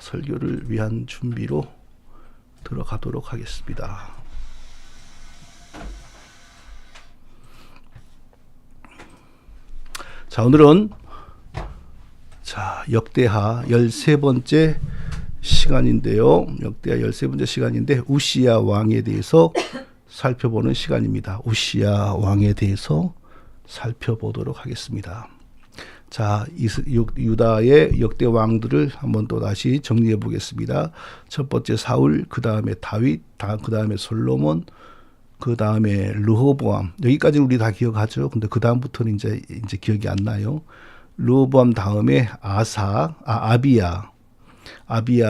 설교를 위한 준비로 들어가도록 하겠습니다. 자, 오늘은 역대하 13번째 시간인데요. 역대하 13번째 시간인데 우시야 왕에 대해서 살펴보는 시간입니다. 우시야 왕에 대해서 살펴보도록 하겠습니다. 자, 유다의 역대 왕들을 한번 또 다시 정리해 보겠습니다. 첫 번째 사울, 그 다음에 다윗, 그 다음에 솔로몬, 그 다음에 르호보암. 여기까지는 우리 다 기억하죠. 근데 그 다음부터는 이제 기억이 안 나요. 르호보암 다음에 아비야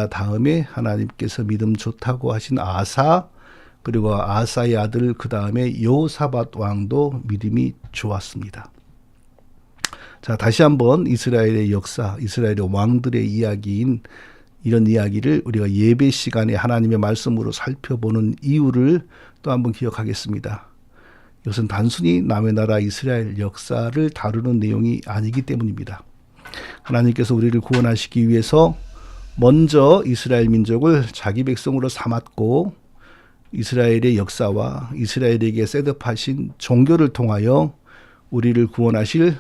다음에 하나님께서 믿음 좋다고 하신 아사, 그리고 아사의 아들 그 다음에 여호사밧 왕도 믿음이 좋았습니다. 자, 다시 한번 이스라엘의 역사, 이스라엘의 왕들의 이야기인 이런 이야기를 우리가 예배 시간에 하나님의 말씀으로 살펴보는 이유를 또 한번 기억하겠습니다. 이것은 단순히 남의 나라 이스라엘 역사를 다루는 내용이 아니기 때문입니다. 하나님께서 우리를 구원하시기 위해서 먼저 이스라엘 민족을 자기 백성으로 삼았고 이스라엘의 역사와 이스라엘에게 셋업하신 종교를 통하여 우리를 구원하실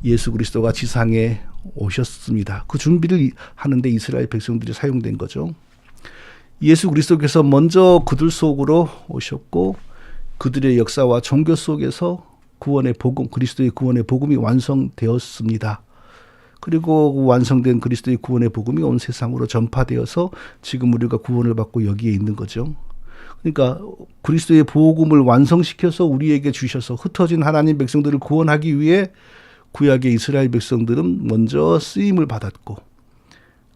예수 그리스도가 지상에 오셨습니다. 그 준비를 하는데 이스라엘 백성들이 사용된 거죠. 예수 그리스도께서 먼저 그들 속으로 오셨고 그들의 역사와 종교 속에서 구원의 복음, 그리스도의 구원의 복음이 완성되었습니다. 그리고 완성된 그리스도의 구원의 복음이 온 세상으로 전파되어서 지금 우리가 구원을 받고 여기에 있는 거죠. 그러니까 그리스도의 복음을 완성시켜서 우리에게 주셔서 흩어진 하나님 백성들을 구원하기 위해 구약의 이스라엘 백성들은 먼저 쓰임을 받았고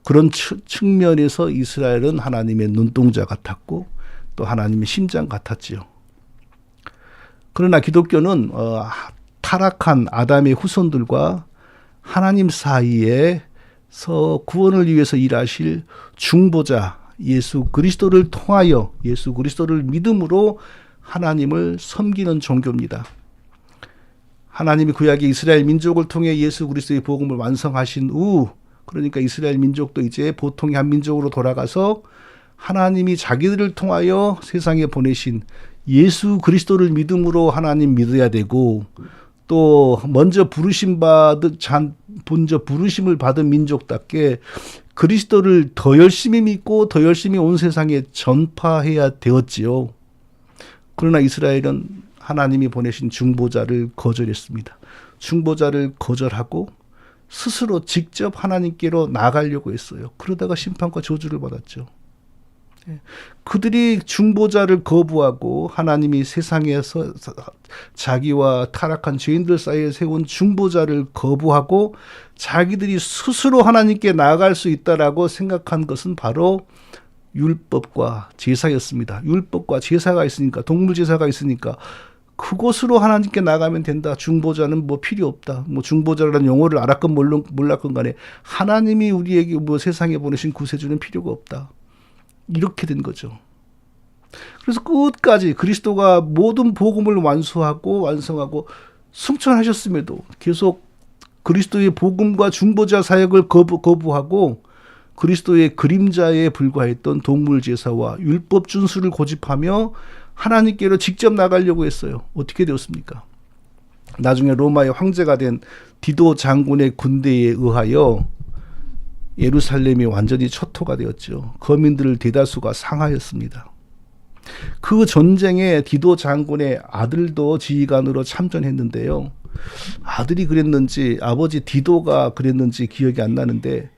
그런 측면에서 이스라엘은 하나님의 눈동자 같았고 또 하나님의 심장 같았지요. 그러나 기독교는 타락한 아담의 후손들과 하나님 사이에서 구원을 위해서 일하실 중보자 예수 그리스도를 통하여 예수 그리스도를 믿음으로 하나님을 섬기는 종교입니다. 하나님이 구약의 이스라엘 민족을 통해 예수 그리스도의 복음을 완성하신 후 그러니까 이스라엘 민족도 이제 보통의 한 민족으로 돌아가서 하나님이 자기들을 통하여 세상에 보내신 예수 그리스도를 믿음으로 하나님 믿어야 되고 또 먼저 부르심을 받은 민족답게 그리스도를 더 열심히 믿고 더 열심히 온 세상에 전파해야 되었지요. 그러나 이스라엘은 하나님이 보내신 중보자를 거절했습니다. 중보자를 거절하고 스스로 직접 하나님께로 나가려고 했어요. 그러다가 심판과 저주를 받았죠. 그들이 중보자를 거부하고 하나님이 세상에서 자기와 타락한 죄인들 사이에 세운 중보자를 거부하고 자기들이 스스로 하나님께 나아갈 수 있다라고 생각한 것은 바로 율법과 제사였습니다. 율법과 제사가 있으니까 동물 제사가 있으니까 그곳으로 하나님께 나가면 된다. 중보자는 뭐 필요 없다. 뭐 중보자라는 용어를 알았건 몰랐건 간에 하나님이 우리에게 세상에 보내신 구세주는 필요가 없다. 이렇게 된 거죠. 그래서 끝까지 그리스도가 모든 복음을 완성하고 승천하셨음에도 계속 그리스도의 복음과 중보자 사역을 거부하고 그리스도의 그림자에 불과했던 동물 제사와 율법 준수를 고집하며 하나님께로 직접 나가려고 했어요. 어떻게 되었습니까? 나중에 로마의 황제가 된 디도 장군의 군대에 의하여 예루살렘이 완전히 초토가 되었죠. 거민들 대다수가 상하였습니다. 그 전쟁에 디도 장군의 아들도 지휘관으로 참전했는데요. 아들이 그랬는지 아버지 디도가 그랬는지 기억이 안 나는데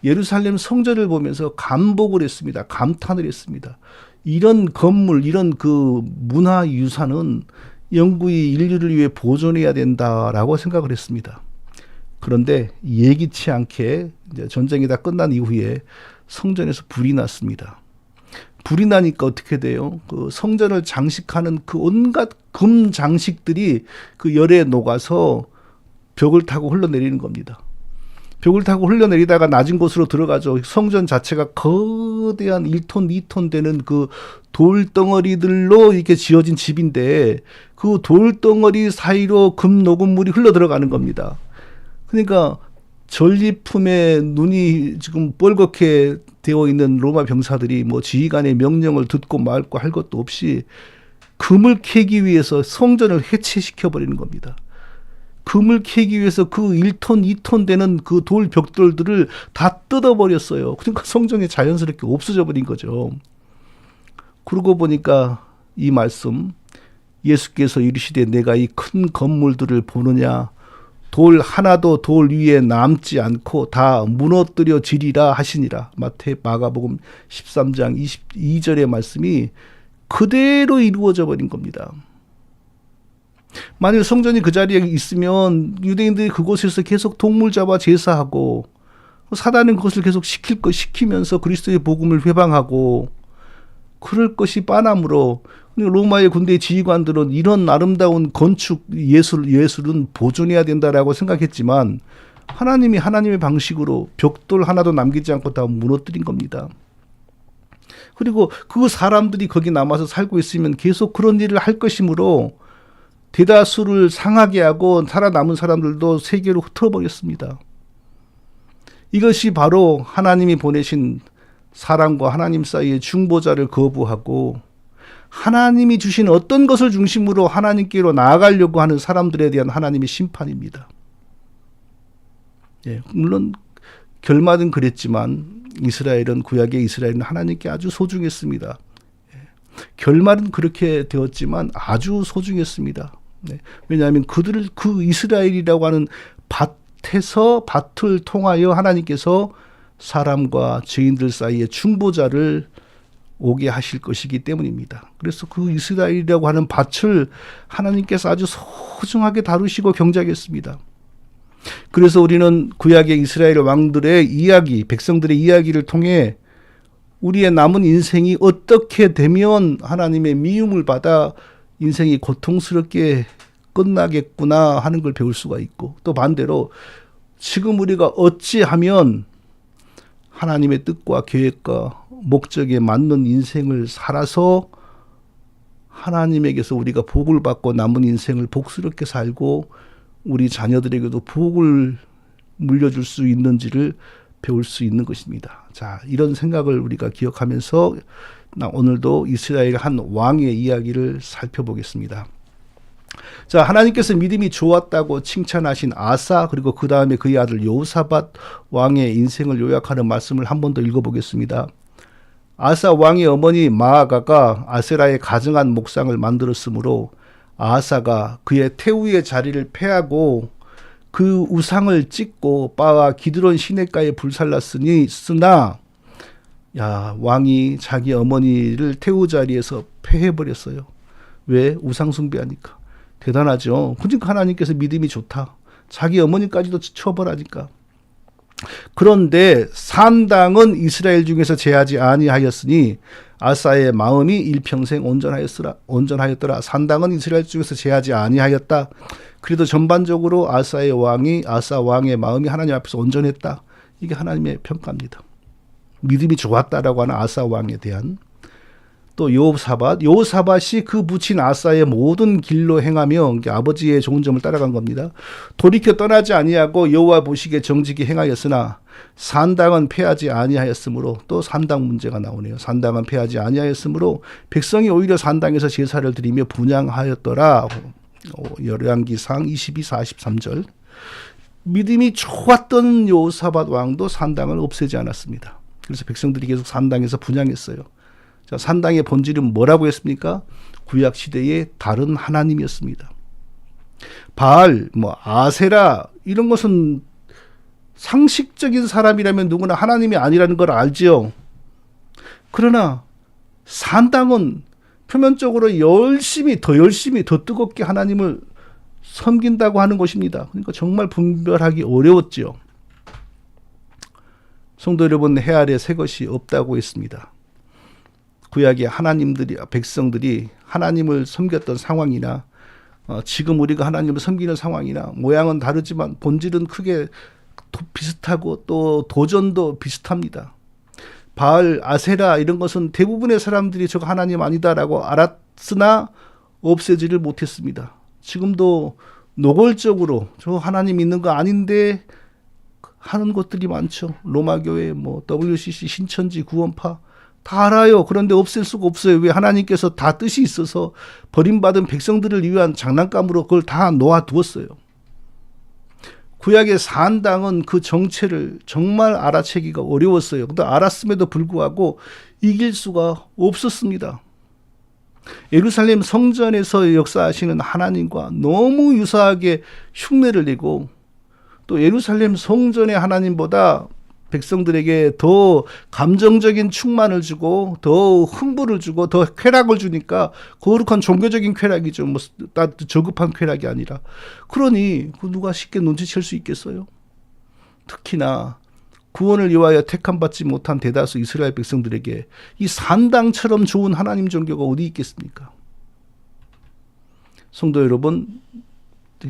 예루살렘 성전을 보면서 감복을 했습니다. 감탄을 했습니다. 이런 건물, 이런 그 문화 유산은 영구히 인류를 위해 보존해야 된다라고 생각을 했습니다. 그런데 예기치 않게 이제 전쟁이 다 끝난 이후에 성전에서 불이 났습니다. 불이 나니까 어떻게 돼요? 그 성전을 장식하는 그 온갖 금 장식들이 그 열에 녹아서 벽을 타고 흘러내리는 겁니다. 벽을 타고 흘러내리다가 낮은 곳으로 들어가죠. 성전 자체가 거대한 1톤, 2톤 되는 그 돌덩어리들로 이렇게 지어진 집인데 그 돌덩어리 사이로 금 녹은 물이 흘러 들어가는 겁니다. 그러니까 전리품에 눈이 지금 뻘겋게 되어 있는 로마 병사들이 뭐 지휘관의 명령을 듣고 말고 할 것도 없이 금을 캐기 위해서 성전을 해체시켜 버리는 겁니다. 금을 캐기 위해서 그 1톤, 2톤 되는 그 돌 벽돌들을 다 뜯어버렸어요. 그러니까 성전이 자연스럽게 없어져 버린 거죠. 그러고 보니까 이 말씀, 예수께서 이르시되 내가 이 큰 건물들을 보느냐, 돌 하나도 돌 위에 남지 않고 다 무너뜨려지리라 하시니라. 마가복음 13장 22절의 말씀이 그대로 이루어져 버린 겁니다. 만일 성전이 그 자리에 있으면 유대인들이 그곳에서 계속 동물 잡아 제사하고 사단은 그것을 계속 시키면서 그리스도의 복음을 회방하고 그럴 것이 빤함으로 로마의 군대 지휘관들은 이런 아름다운 건축 예술은 보존해야 된다라고 생각했지만 하나님이 하나님의 방식으로 벽돌 하나도 남기지 않고 다 무너뜨린 겁니다. 그리고 그 사람들이 거기 남아서 살고 있으면 계속 그런 일을 할 것이므로 대다수를 상하게 하고 살아남은 사람들도 세계로 흩어버렸습니다. 이것이 바로 하나님이 보내신 사람과 하나님 사이의 중보자를 거부하고 하나님이 주신 어떤 것을 중심으로 하나님께로 나아가려고 하는 사람들에 대한 하나님의 심판입니다. 예, 물론 결말은 그랬지만 구약의 이스라엘은 하나님께 아주 소중했습니다. 예, 결말은 그렇게 되었지만 아주 소중했습니다. 네, 왜냐하면 그 이스라엘이라고 하는 밭을 통하여 하나님께서 사람과 죄인들 사이에 중보자를 오게 하실 것이기 때문입니다. 그래서 그 이스라엘이라고 하는 밭을 하나님께서 아주 소중하게 다루시고 경작했습니다. 그래서 우리는 구약의 이스라엘 왕들의 이야기, 백성들의 이야기를 통해 우리의 남은 인생이 어떻게 되면 하나님의 미움을 받아 인생이 고통스럽게 끝나겠구나 하는 걸 배울 수가 있고, 또 반대로 지금 우리가 어찌하면 하나님의 뜻과 계획과 목적에 맞는 인생을 살아서 하나님에게서 우리가 복을 받고 남은 인생을 복스럽게 살고 우리 자녀들에게도 복을 물려줄 수 있는지를 배울 수 있는 것입니다. 자, 이런 생각을 우리가 기억하면서 오늘도 이스라엘 한 왕의 이야기를 살펴보겠습니다. 자, 하나님께서 믿음이 좋았다고 칭찬하신 아사, 그리고 그 다음에 그의 아들 여호사밧 왕의 인생을 요약하는 말씀을 한 번 더 읽어보겠습니다. 아사 왕의 어머니 마아가가 아세라의 가증한 목상을 만들었으므로 아사가 그의 태우의 자리를 폐하고 그 우상을 찍고 바와 기드론 시냇가에 불살랐으나 왕이 자기 어머니를 태우 자리에서 폐해버렸어요. 왜? 우상 숭배하니까. 대단하죠. 그러니까 하나님께서 믿음이 좋다. 자기 어머니까지도 처벌하니까. 그런데 산당은 이스라엘 중에서 제하지 아니하였으니 아사의 마음이 일평생 온전하였더라. 산당은 이스라엘 중에서 제하지 아니하였다. 그래도 전반적으로 아사 왕의 마음이 하나님 앞에서 온전했다. 이게 하나님의 평가입니다. 믿음이 좋았다라고 하는 아사 왕에 대한. 또 여호사밧이 그 부친 아사의 모든 길로 행하며 아버지의 좋은 점을 따라간 겁니다. 돌이켜 떠나지 아니하고 여호와 보시기에 정직히 행하였으나 산당은 패하지 아니하였으므로, 또 산당 문제가 나오네요. 산당은 패하지 아니하였으므로 백성이 오히려 산당에서 제사를 드리며 분향하였더라. 열왕기상 22-43절. 믿음이 좋았던 여호사밧 왕도 산당을 없애지 않았습니다. 그래서 백성들이 계속 산당에서 분향했어요. 자, 산당의 본질은 뭐라고 했습니까? 구약 시대의 다른 하나님이었습니다. 바알, 아세라 이런 것은 상식적인 사람이라면 누구나 하나님이 아니라는 걸 알지요. 그러나 산당은 표면적으로 더 뜨겁게 하나님을 섬긴다고 하는 것입니다. 그러니까 정말 분별하기 어려웠지요. 성도 여러분, 해 아래 새 것이 없다고 했습니다. 구약의 백성들이 하나님을 섬겼던 상황이나 지금 우리가 하나님을 섬기는 상황이나 모양은 다르지만 본질은 크게 비슷하고 또 도전도 비슷합니다. 바알, 아세라 이런 것은 대부분의 사람들이 저거 하나님 아니다라고 알았으나 없애지를 못했습니다. 지금도 노골적으로 저 하나님 있는 거 아닌데 하는 것들이 많죠. 로마교회, 뭐 WCC, 신천지, 구원파 다 알아요. 그런데 없앨 수가 없어요. 왜? 하나님께서 다 뜻이 있어서 버림받은 백성들을 위한 장난감으로 그걸 다 놓아두었어요. 구약의 산당은 그 정체를 정말 알아채기가 어려웠어요. 근데 알았음에도 불구하고 이길 수가 없었습니다. 예루살렘 성전에서 역사하시는 하나님과 너무 유사하게 흉내를 내고 또 예루살렘 성전의 하나님보다 백성들에게 더 감정적인 충만을 주고 더 흥분을 주고 더 쾌락을 주니까 거룩한 종교적인 쾌락이죠. 뭐 저급한 쾌락이 아니라. 그러니 누가 쉽게 눈치챌 수 있겠어요? 특히나 구원을 위하여 택함받지 못한 대다수 이스라엘 백성들에게 이 산당처럼 좋은 하나님 종교가 어디 있겠습니까? 성도 여러분,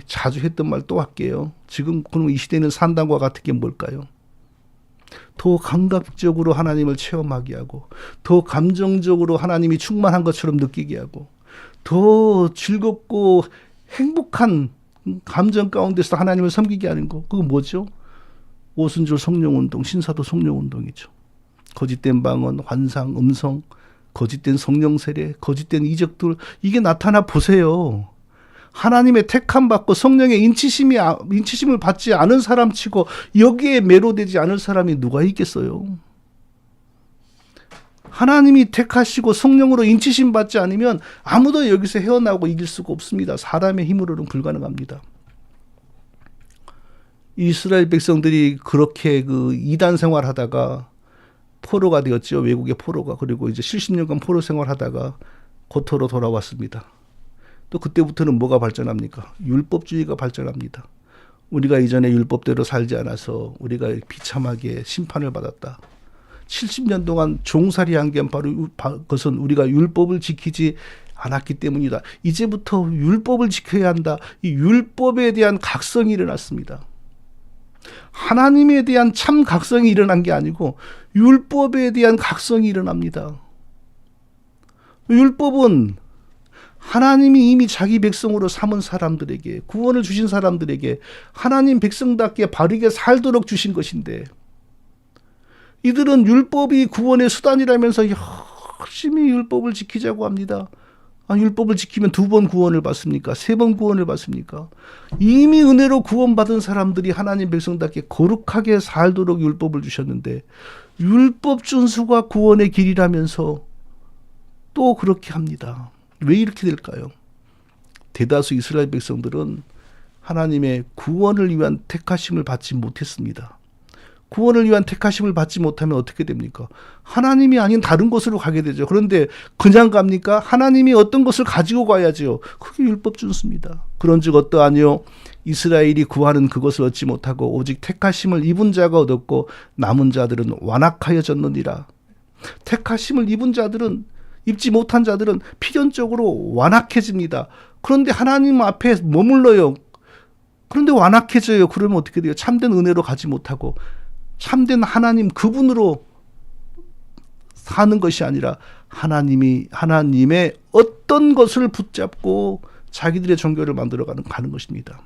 자주 했던 말 또 할게요. 지금 그럼 이 시대는 산당과 같은 게 뭘까요? 더 감각적으로 하나님을 체험하게 하고 더 감정적으로 하나님이 충만한 것처럼 느끼게 하고 더 즐겁고 행복한 감정 가운데서 하나님을 섬기게 하는 거. 그거 뭐죠? 오순절 성령운동, 신사도 성령운동이죠. 거짓된 방언, 환상, 음성, 거짓된 성령 세례, 거짓된 이적들, 이게 나타나 보세요. 하나님의 택함 받고 성령의 인치심을 받지 않은 사람 치고 여기에 매료되지 않을 사람이 누가 있겠어요? 하나님이 택하시고 성령으로 인치심 받지 않으면 아무도 여기서 헤어나고 이길 수가 없습니다. 사람의 힘으로는 불가능합니다. 이스라엘 백성들이 그렇게 그 이단 생활하다가 포로가 되었죠. 외국의 포로가. 그리고 이제 70년간 포로 생활하다가 고토로 돌아왔습니다. 또 그때부터는 뭐가 발전합니까? 율법주의가 발전합니다. 우리가 이전에 율법대로 살지 않아서 우리가 비참하게 심판을 받았다. 70년 동안 종살이한 게 바로 그것은 우리가 율법을 지키지 않았기 때문이다. 이제부터 율법을 지켜야 한다. 이 율법에 대한 각성이 일어났습니다. 하나님에 대한 참 각성이 일어난 게 아니고 율법에 대한 각성이 일어납니다. 율법은 하나님이 이미 자기 백성으로 삼은 사람들에게, 구원을 주신 사람들에게 하나님 백성답게 바르게 살도록 주신 것인데, 이들은 율법이 구원의 수단이라면서 열심히 율법을 지키자고 합니다. 율법을 지키면 2번 구원을 받습니까? 3번 구원을 받습니까? 이미 은혜로 구원받은 사람들이 하나님 백성답게 거룩하게 살도록 율법을 주셨는데, 율법 준수가 구원의 길이라면서 또 그렇게 합니다. 왜 이렇게 될까요? 대다수 이스라엘 백성들은 하나님의 구원을 위한 택하심을 받지 못했습니다. 구원을 위한 택하심을 받지 못하면 어떻게 됩니까? 하나님이 아닌 다른 곳으로 가게 되죠. 그런데 그냥 갑니까? 하나님이 어떤 것을 가지고 가야죠. 그게 율법 준수입니다. 그런즉 어떠하뇨? 이스라엘이 구하는 그것을 얻지 못하고 오직 택하심을 입은 자가 얻었고 남은 자들은 완악하여졌느니라. 택하심을 입은 자들은, 입지 못한 자들은 필연적으로 완악해집니다. 그런데 하나님 앞에 머물러요. 그런데 완악해져요. 그러면 어떻게 돼요? 참된 은혜로 가지 못하고 참된 하나님 그분으로 사는 것이 아니라 하나님의 어떤 것을 붙잡고 자기들의 종교를 만들어가는 것입니다.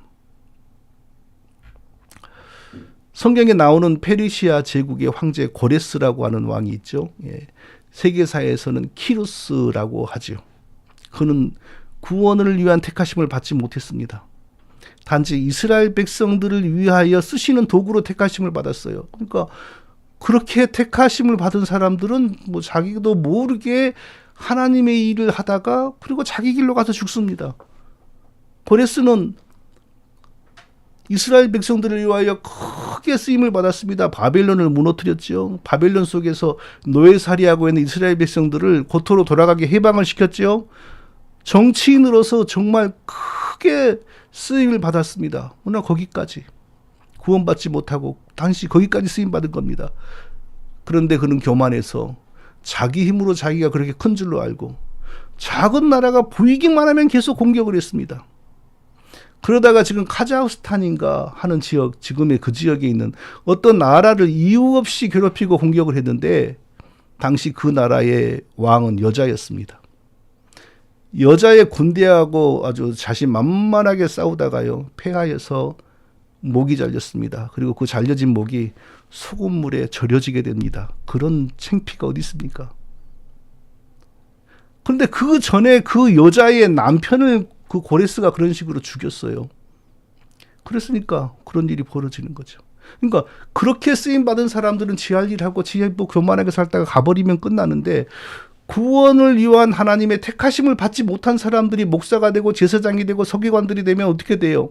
성경에 나오는 페르시아 제국의 황제 고레스라고 하는 왕이 있죠. 예. 세계사에서는 키루스라고 하죠. 그는 구원을 위한 택하심을 받지 못했습니다. 단지 이스라엘 백성들을 위하여 쓰시는 도구로 택하심을 받았어요. 그러니까 그렇게 택하심을 받은 사람들은 뭐 자기도 모르게 하나님의 일을 하다가 그리고 자기 길로 가서 죽습니다. 고레스는 이스라엘 백성들을 위하여 크게 쓰임을 받았습니다. 바벨론을 무너뜨렸죠. 바벨론 속에서 노예살이하고 있는 이스라엘 백성들을 고토로 돌아가게 해방을 시켰죠. 정치인으로서 정말 크게 쓰임을 받았습니다. 그러나 거기까지 구원받지 못하고 당시 거기까지 쓰임받은 겁니다. 그런데 그는 교만해서 자기 힘으로 자기가 그렇게 큰 줄로 알고 작은 나라가 보이기만 하면 계속 공격을 했습니다. 그러다가 지금 카자흐스탄인가 하는 지역, 지금의 그 지역에 있는 어떤 나라를 이유 없이 괴롭히고 공격을 했는데 당시 그 나라의 왕은 여자였습니다. 여자의 군대하고 아주 자신만만하게 싸우다가요, 패하여서 목이 잘렸습니다. 그리고 그 잘려진 목이 소금물에 절여지게 됩니다. 그런 창피가 어디 있습니까? 그런데 그 전에 그 여자의 남편을 그 고레스가 그런 식으로 죽였어요. 그랬으니까 그런 일이 벌어지는 거죠. 그러니까 그렇게 쓰임받은 사람들은 지할 일하고 지혜부 교만하게 살다가 가버리면 끝나는데, 구원을 위한 하나님의 택하심을 받지 못한 사람들이 목사가 되고 제사장이 되고 서기관들이 되면 어떻게 돼요?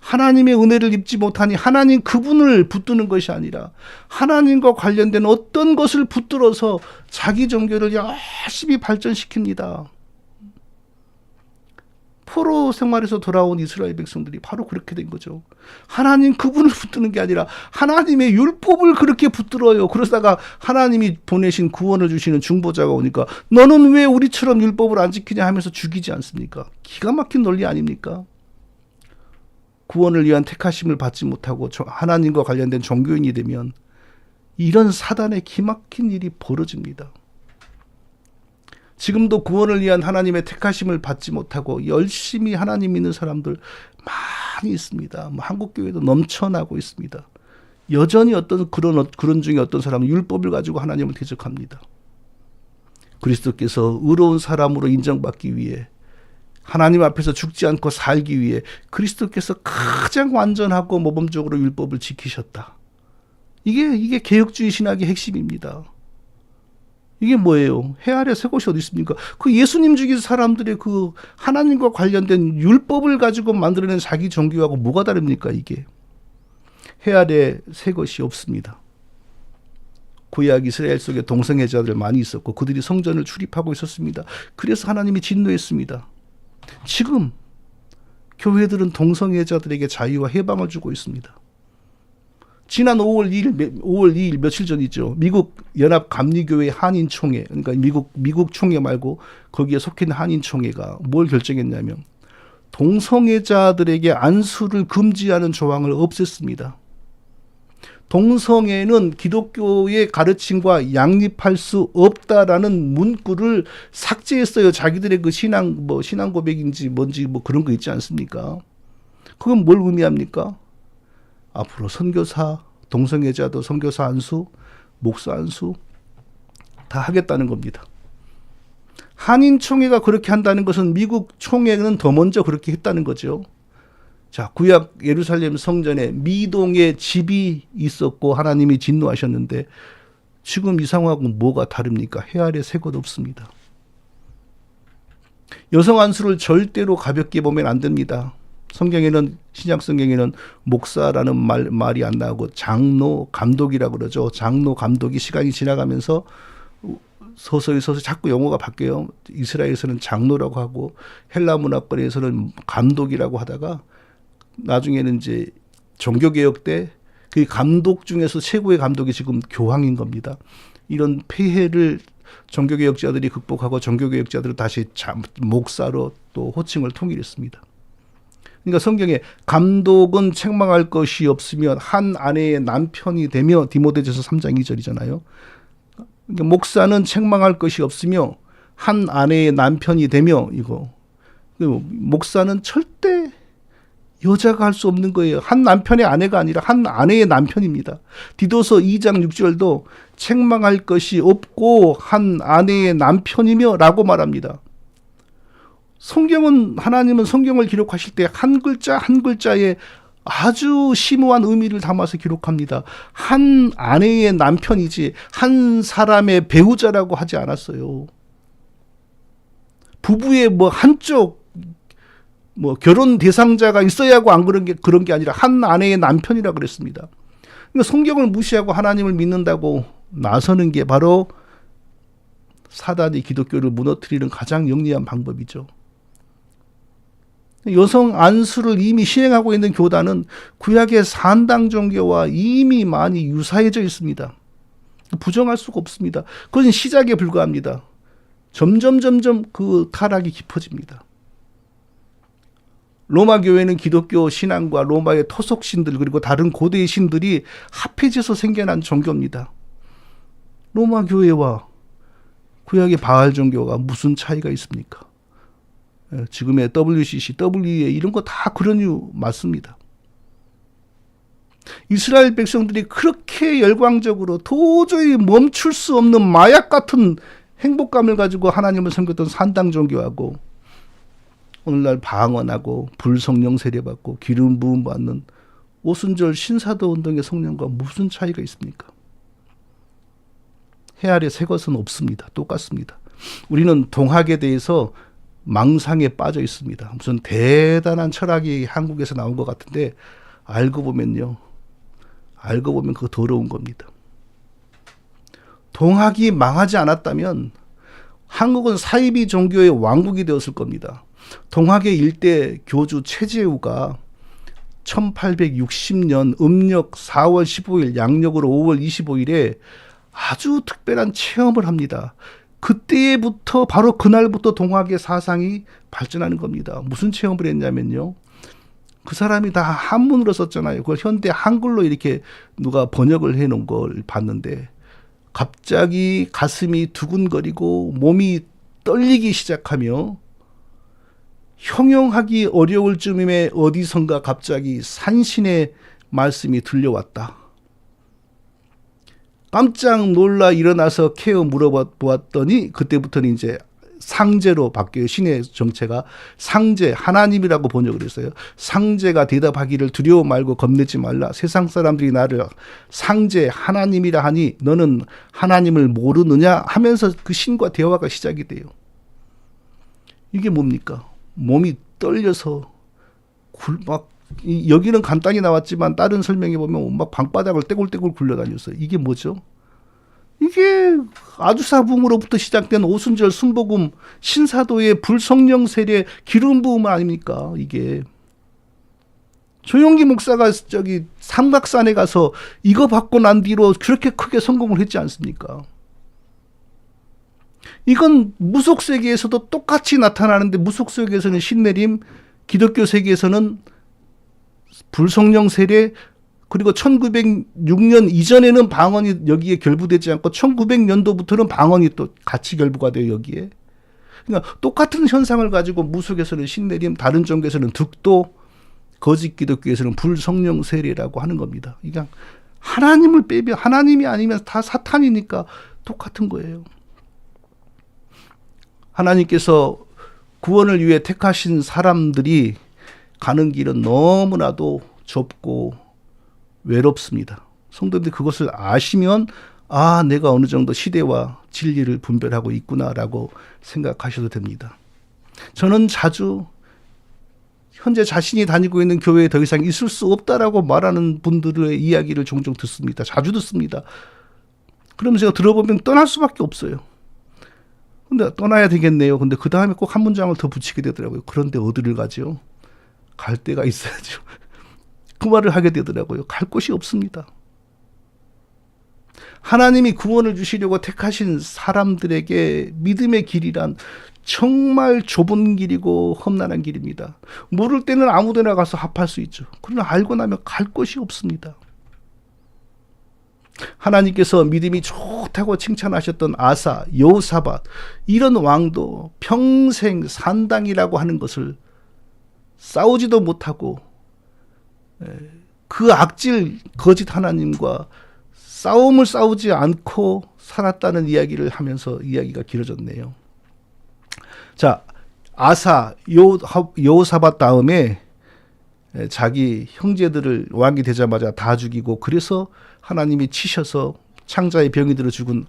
하나님의 은혜를 입지 못하니 하나님 그분을 붙드는 것이 아니라 하나님과 관련된 어떤 것을 붙들어서 자기 종교를 열심히 발전시킵니다. 포로 생활에서 돌아온 이스라엘 백성들이 바로 그렇게 된 거죠. 하나님 그분을 붙드는 게 아니라 하나님의 율법을 그렇게 붙들어요. 그러다가 하나님이 보내신 구원을 주시는 중보자가 오니까 너는 왜 우리처럼 율법을 안 지키냐 하면서 죽이지 않습니까? 기가 막힌 논리 아닙니까? 구원을 위한 택하심을 받지 못하고 하나님과 관련된 종교인이 되면 이런 사단의 기막힌 일이 벌어집니다. 지금도 구원을 위한 하나님의 택하심을 받지 못하고 열심히 하나님 믿는 사람들 많이 있습니다. 한국교회도 넘쳐나고 있습니다. 여전히 그런 중에 어떤 사람은 율법을 가지고 하나님을 대적합니다. 그리스도께서 의로운 사람으로 인정받기 위해, 하나님 앞에서 죽지 않고 살기 위해 그리스도께서 가장 완전하고 모범적으로 율법을 지키셨다. 이게 개혁주의 신학의 핵심입니다. 이게 뭐예요? 해 아래 새 곳이 어디 있습니까? 그 예수님 죽인 사람들의 그 하나님과 관련된 율법을 가지고 만들어낸 자기 종교하고 뭐가 다릅니까? 이게 해 아래 새 것이 없습니다. 구약 이스라엘 속에 동성애자들 많이 있었고 그들이 성전을 출입하고 있었습니다. 그래서 하나님이 진노했습니다. 지금 교회들은 동성애자들에게 자유와 해방을 주고 있습니다. 지난 5월 2일 며칠 전이죠. 미국 연합 감리교회 한인총회, 그러니까 미국 총회 말고 거기에 속해 있는 한인총회가 뭘 결정했냐면 동성애자들에게 안수를 금지하는 조항을 없앴습니다. 동성애는 기독교의 가르침과 양립할 수 없다라는 문구를 삭제했어요. 자기들의 그 신앙 고백인지 뭔지 그런 거 있지 않습니까? 그건 뭘 의미합니까? 앞으로 선교사, 동성애자도 선교사 안수, 목사 안수 다 하겠다는 겁니다. 한인총회가 그렇게 한다는 것은 미국 총회는 더 먼저 그렇게 했다는 거죠. 자, 구약 예루살렘 성전에 미동의 집이 있었고 하나님이 진노하셨는데 지금 이 상황하고 뭐가 다릅니까? 해 아래 새 것 없습니다. 여성 안수를 절대로 가볍게 보면 안 됩니다. 성경에는, 신약 성경에는 목사라는 말이 안 나오고 장로, 감독이라고 그러죠. 장로, 감독이 시간이 지나가면서 서서히 자꾸 용어가 바뀌어요. 이스라엘에서는 장로라고 하고 헬라 문화권에서는 감독이라고 하다가 나중에는 이제 종교개혁 때 그 감독 중에서 최고의 감독이 지금 교황인 겁니다. 이런 폐해를 종교개혁자들이 극복하고 종교개혁자들은 다시 목사로 또 호칭을 통일했습니다. 그러니까 성경에 감독은 책망할 것이 없으면 한 아내의 남편이 되며, 디모데전서 3장 2절이잖아요. 그러니까 목사는 책망할 것이 없으며 한 아내의 남편이 되며, 이거 목사는 절대 여자가 할 수 없는 거예요. 한 남편의 아내가 아니라 한 아내의 남편입니다. 디도서 2장 6절도 책망할 것이 없고 한 아내의 남편이며 라고 말합니다. 하나님은 성경을 기록하실 때 한 글자 한 글자에 아주 심오한 의미를 담아서 기록합니다. 한 아내의 남편이지 한 사람의 배우자라고 하지 않았어요. 부부의 한쪽 결혼 대상자가 있어야 하고 안 그런 게 아니라 한 아내의 남편이라 그랬습니다. 그러니까 성경을 무시하고 하나님을 믿는다고 나서는 게 바로 사단이 기독교를 무너뜨리는 가장 영리한 방법이죠. 여성 안수를 이미 시행하고 있는 교단은 구약의 산당 종교와 이미 많이 유사해져 있습니다. 부정할 수가 없습니다. 그것은 시작에 불과합니다. 점점 그 타락이 깊어집니다. 로마 교회는 기독교 신앙과 로마의 토속 신들 그리고 다른 고대의 신들이 합해져서 생겨난 종교입니다. 로마 교회와 구약의 바알 종교가 무슨 차이가 있습니까? 지금의 WCC, WEA 이런 거 다 그런 이유 맞습니다. 이스라엘 백성들이 그렇게 열광적으로 도저히 멈출 수 없는 마약 같은 행복감을 가지고 하나님을 섬겼던 산당 종교하고 오늘날 방언하고 불성령 세례받고 기름 부음 받는 오순절 신사도 운동의 성령과 무슨 차이가 있습니까? 해 아래 새 것은 없습니다. 똑같습니다. 우리는 동학에 대해서 망상에 빠져 있습니다. 무슨 대단한 철학이 한국에서 나온 것 같은데 알고 보면 그거 더러운 겁니다. 동학이 망하지 않았다면 한국은 사이비 종교의 왕국이 되었을 겁니다. 동학의 일대 교주 최재우가 1860년 음력 4월 15일 양력으로 5월 25일에 아주 특별한 체험을 합니다. 그때부터 바로 그날부터 동학의 사상이 발전하는 겁니다. 무슨 체험을 했냐면요. 그 사람이 다 한문으로 썼잖아요. 그걸 현대 한글로 이렇게 누가 번역을 해놓은 걸 봤는데 갑자기 가슴이 두근거리고 몸이 떨리기 시작하며 형용하기 어려울 쯤에 어디선가 갑자기 산신의 말씀이 들려왔다. 깜짝 놀라 일어나서 케어 물어보았더니 그때부터는 이제 상제로 바뀌어요. 신의 정체가 상제, 하나님이라고 번역을 했어요. 상제가 대답하기를 두려워 말고 겁내지 말라. 세상 사람들이 나를 상제, 하나님이라 하니 너는 하나님을 모르느냐 하면서 그 신과 대화가 시작이 돼요. 이게 뭡니까? 몸이 떨려서 막 여기는 간단히 나왔지만 다른 설명에 보면 막 방바닥을 떼굴떼굴 굴려다녔어요. 이게 뭐죠? 이게 아주사붕으로부터 시작된 오순절 순복음 신사도의 불성령 세례 기름 부음 아닙니까? 이게 조용기 목사가 저기 삼각산에 가서 이거 받고 난 뒤로 그렇게 크게 성공을 했지 않습니까? 이건 무속 세계에서도 똑같이 나타나는데 무속 세계에서는 신내림, 기독교 세계에서는 불성령 세례, 그리고 1906년 이전에는 방언이 여기에 결부되지 않고 1900년도부터는 방언이 또 같이 결부가 돼요, 여기에. 그러니까 똑같은 현상을 가지고 무속에서는 신내림, 다른 종교에서는 득도, 거짓 기독교에서는 불성령 세례라고 하는 겁니다. 그러니까 하나님을 빼면 하나님이 아니면 다 사탄이니까 똑같은 거예요. 하나님께서 구원을 위해 택하신 사람들이 가는 길은 너무나도 좁고 외롭습니다. 성도님들 그것을 아시면 아, 내가 어느 정도 시대와 진리를 분별하고 있구나라고 생각하셔도 됩니다. 저는 자주 현재 자신이 다니고 있는 교회에 더 이상 있을 수 없다라고 말하는 분들의 이야기를 종종 듣습니다. 자주 듣습니다. 그러면 제가 들어보면 떠날 수밖에 없어요. 근데 떠나야 되겠네요. 근데 그 다음에 꼭 한 문장을 더 붙이게 되더라고요. 그런데 어디를 가죠? 갈 데가 있어야죠. 그 말을 하게 되더라고요. 갈 곳이 없습니다. 하나님이 구원을 주시려고 택하신 사람들에게 믿음의 길이란 정말 좁은 길이고 험난한 길입니다. 모를 때는 아무 데나 가서 합할 수 있죠. 그러나 알고 나면 갈 곳이 없습니다. 하나님께서 믿음이 좋다고 칭찬하셨던 아사, 여호사밧 이런 왕도 평생 산당이라고 하는 것을 싸우지도 못하고 그 악질 거짓 하나님과 싸움을 싸우지 않고 살았다는 이야기를 하면서 이야기가 길어졌네요. 자, 아사, 여호사밧 다음에 자기 형제들을 왕이 되자마자 다 죽이고 그래서 하나님이 치셔서 창자의 병이 들어 죽은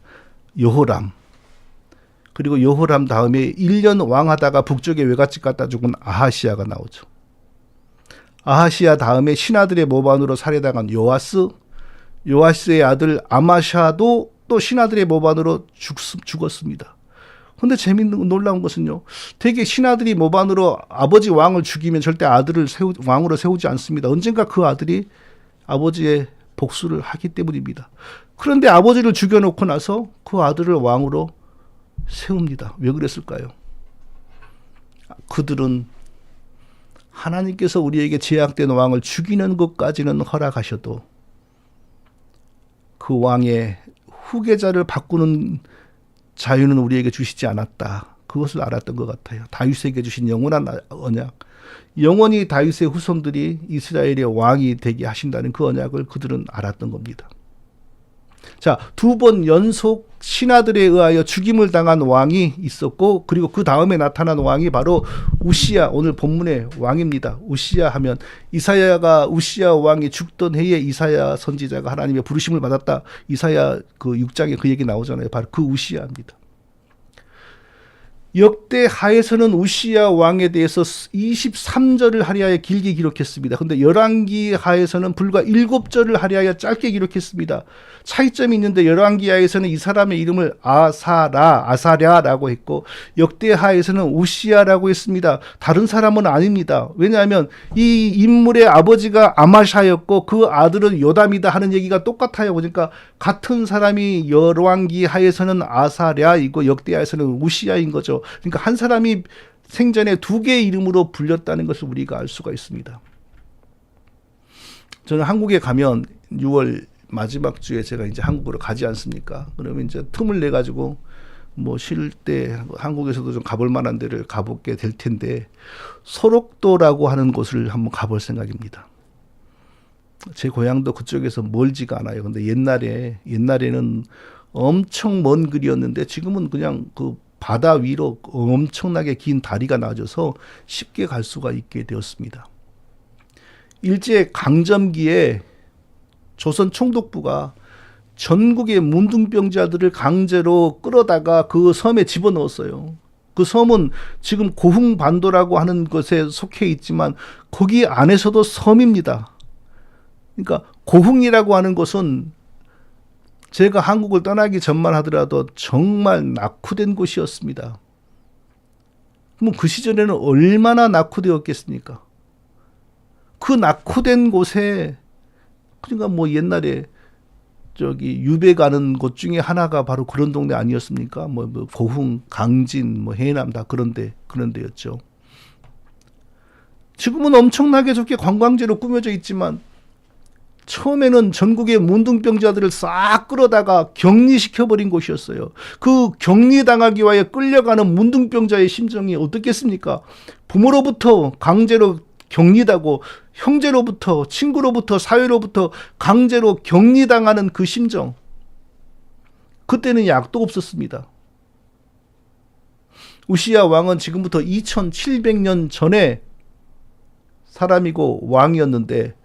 여호람, 그리고 여호람 다음에 1년 왕하다가 북쪽에 외갓집 갔다 죽은 아하시야가 나오죠. 아하시야 다음에 신하들의 모반으로 살해당한 요아스, 요아스의 아들 아마샤도 또 신하들의 모반으로 죽었습니다. 근데 재밌는 놀라운 것은요, 되게 신하들이 모반으로 아버지 왕을 죽이면 절대 아들을 왕으로 세우지 않습니다. 언젠가 그 아들이 아버지의 복수를 하기 때문입니다. 그런데 아버지를 죽여놓고 나서 그 아들을 왕으로 세웁니다. 왜 그랬을까요? 그들은 하나님께서 우리에게 제약된 왕을 죽이는 것까지는 허락하셔도 그 왕의 후계자를 바꾸는 자유는 우리에게 주시지 않았다. 그것을 알았던 것 같아요. 다윗에게 주신 영원한 언약. 영원히 다윗의 후손들이 이스라엘의 왕이 되게 하신다는 그 언약을 그들은 알았던 겁니다. 자, 2번 연속 신하들에 의하여 죽임을 당한 왕이 있었고, 그리고 그 다음에 나타난 왕이 바로 우시야, 오늘 본문의 왕입니다. 우시야 하면 이사야가 우시야 왕이 죽던 해에 이사야 선지자가 하나님의 부르심을 받았다. 이사야 그 6장에 그 얘기 나오잖아요. 바로 그 우시야입니다. 역대 하에서는 우시야 왕에 대해서 23절을 하리하여 길게 기록했습니다. 그런데 열왕기 하에서는 불과 7절을 하리하여 짧게 기록했습니다. 차이점이 있는데 열왕기 하에서는 이 사람의 이름을 아사랴라고 했고, 역대 하에서는 우시야라고 했습니다. 다른 사람은 아닙니다. 왜냐하면 이 인물의 아버지가 아마샤였고 그 아들은 요담이다 하는 얘기가 똑같아요. 그러니까 같은 사람이 열왕기 하에서는 아사랴이고 역대 하에서는 우시야인 거죠. 그러니까 한 사람이 생전에 2개의 이름으로 불렸다는 것을 우리가 알 수가 있습니다. 저는 한국에 가면 6월 마지막 주에 제가 이제 한국으로 가지 않습니까? 그러면 이제 틈을 내 가지고 뭐 쉴 때 한국에서도 좀 가볼 만한 데를 가보게 될 텐데, 소록도라고 하는 곳을 한번 가볼 생각입니다. 제 고향도 그쪽에서 멀지가 않아요. 근데 옛날에는 엄청 먼 거리였는데 지금은 그냥 그 바다 위로 엄청나게 긴 다리가 나와져서 쉽게 갈 수가 있게 되었습니다. 일제 강점기에 조선 총독부가 전국의 문둥병자들을 강제로 끌어다가 그 섬에 집어넣었어요. 그 섬은 지금 고흥반도라고 하는 것에 속해 있지만 거기 안에서도 섬입니다. 그러니까 고흥이라고 하는 곳은 제가 한국을 떠나기 전만 하더라도 정말 낙후된 곳이었습니다. 그럼 그 시절에는 얼마나 낙후되었겠습니까? 그 낙후된 곳에, 그러니까 뭐 옛날에 저기 유배 가는 곳 중에 하나가 바로 그런 동네 아니었습니까? 뭐 고흥, 강진, 뭐 해남 다 그런 데였죠. 지금은 엄청나게 좋게 관광지로 꾸며져 있지만 처음에는 전국의 문둥병자들을 싹 끌어다가 격리시켜버린 곳이었어요. 그 격리당하기 위하여 끌려가는 문둥병자의 심정이 어떻겠습니까? 부모로부터 강제로 격리당하고 형제로부터, 친구로부터, 사회로부터 강제로 격리당하는 그 심정. 그때는 약도 없었습니다. 우시야 왕은 지금부터 2700년 전에 사람이고 왕이었는데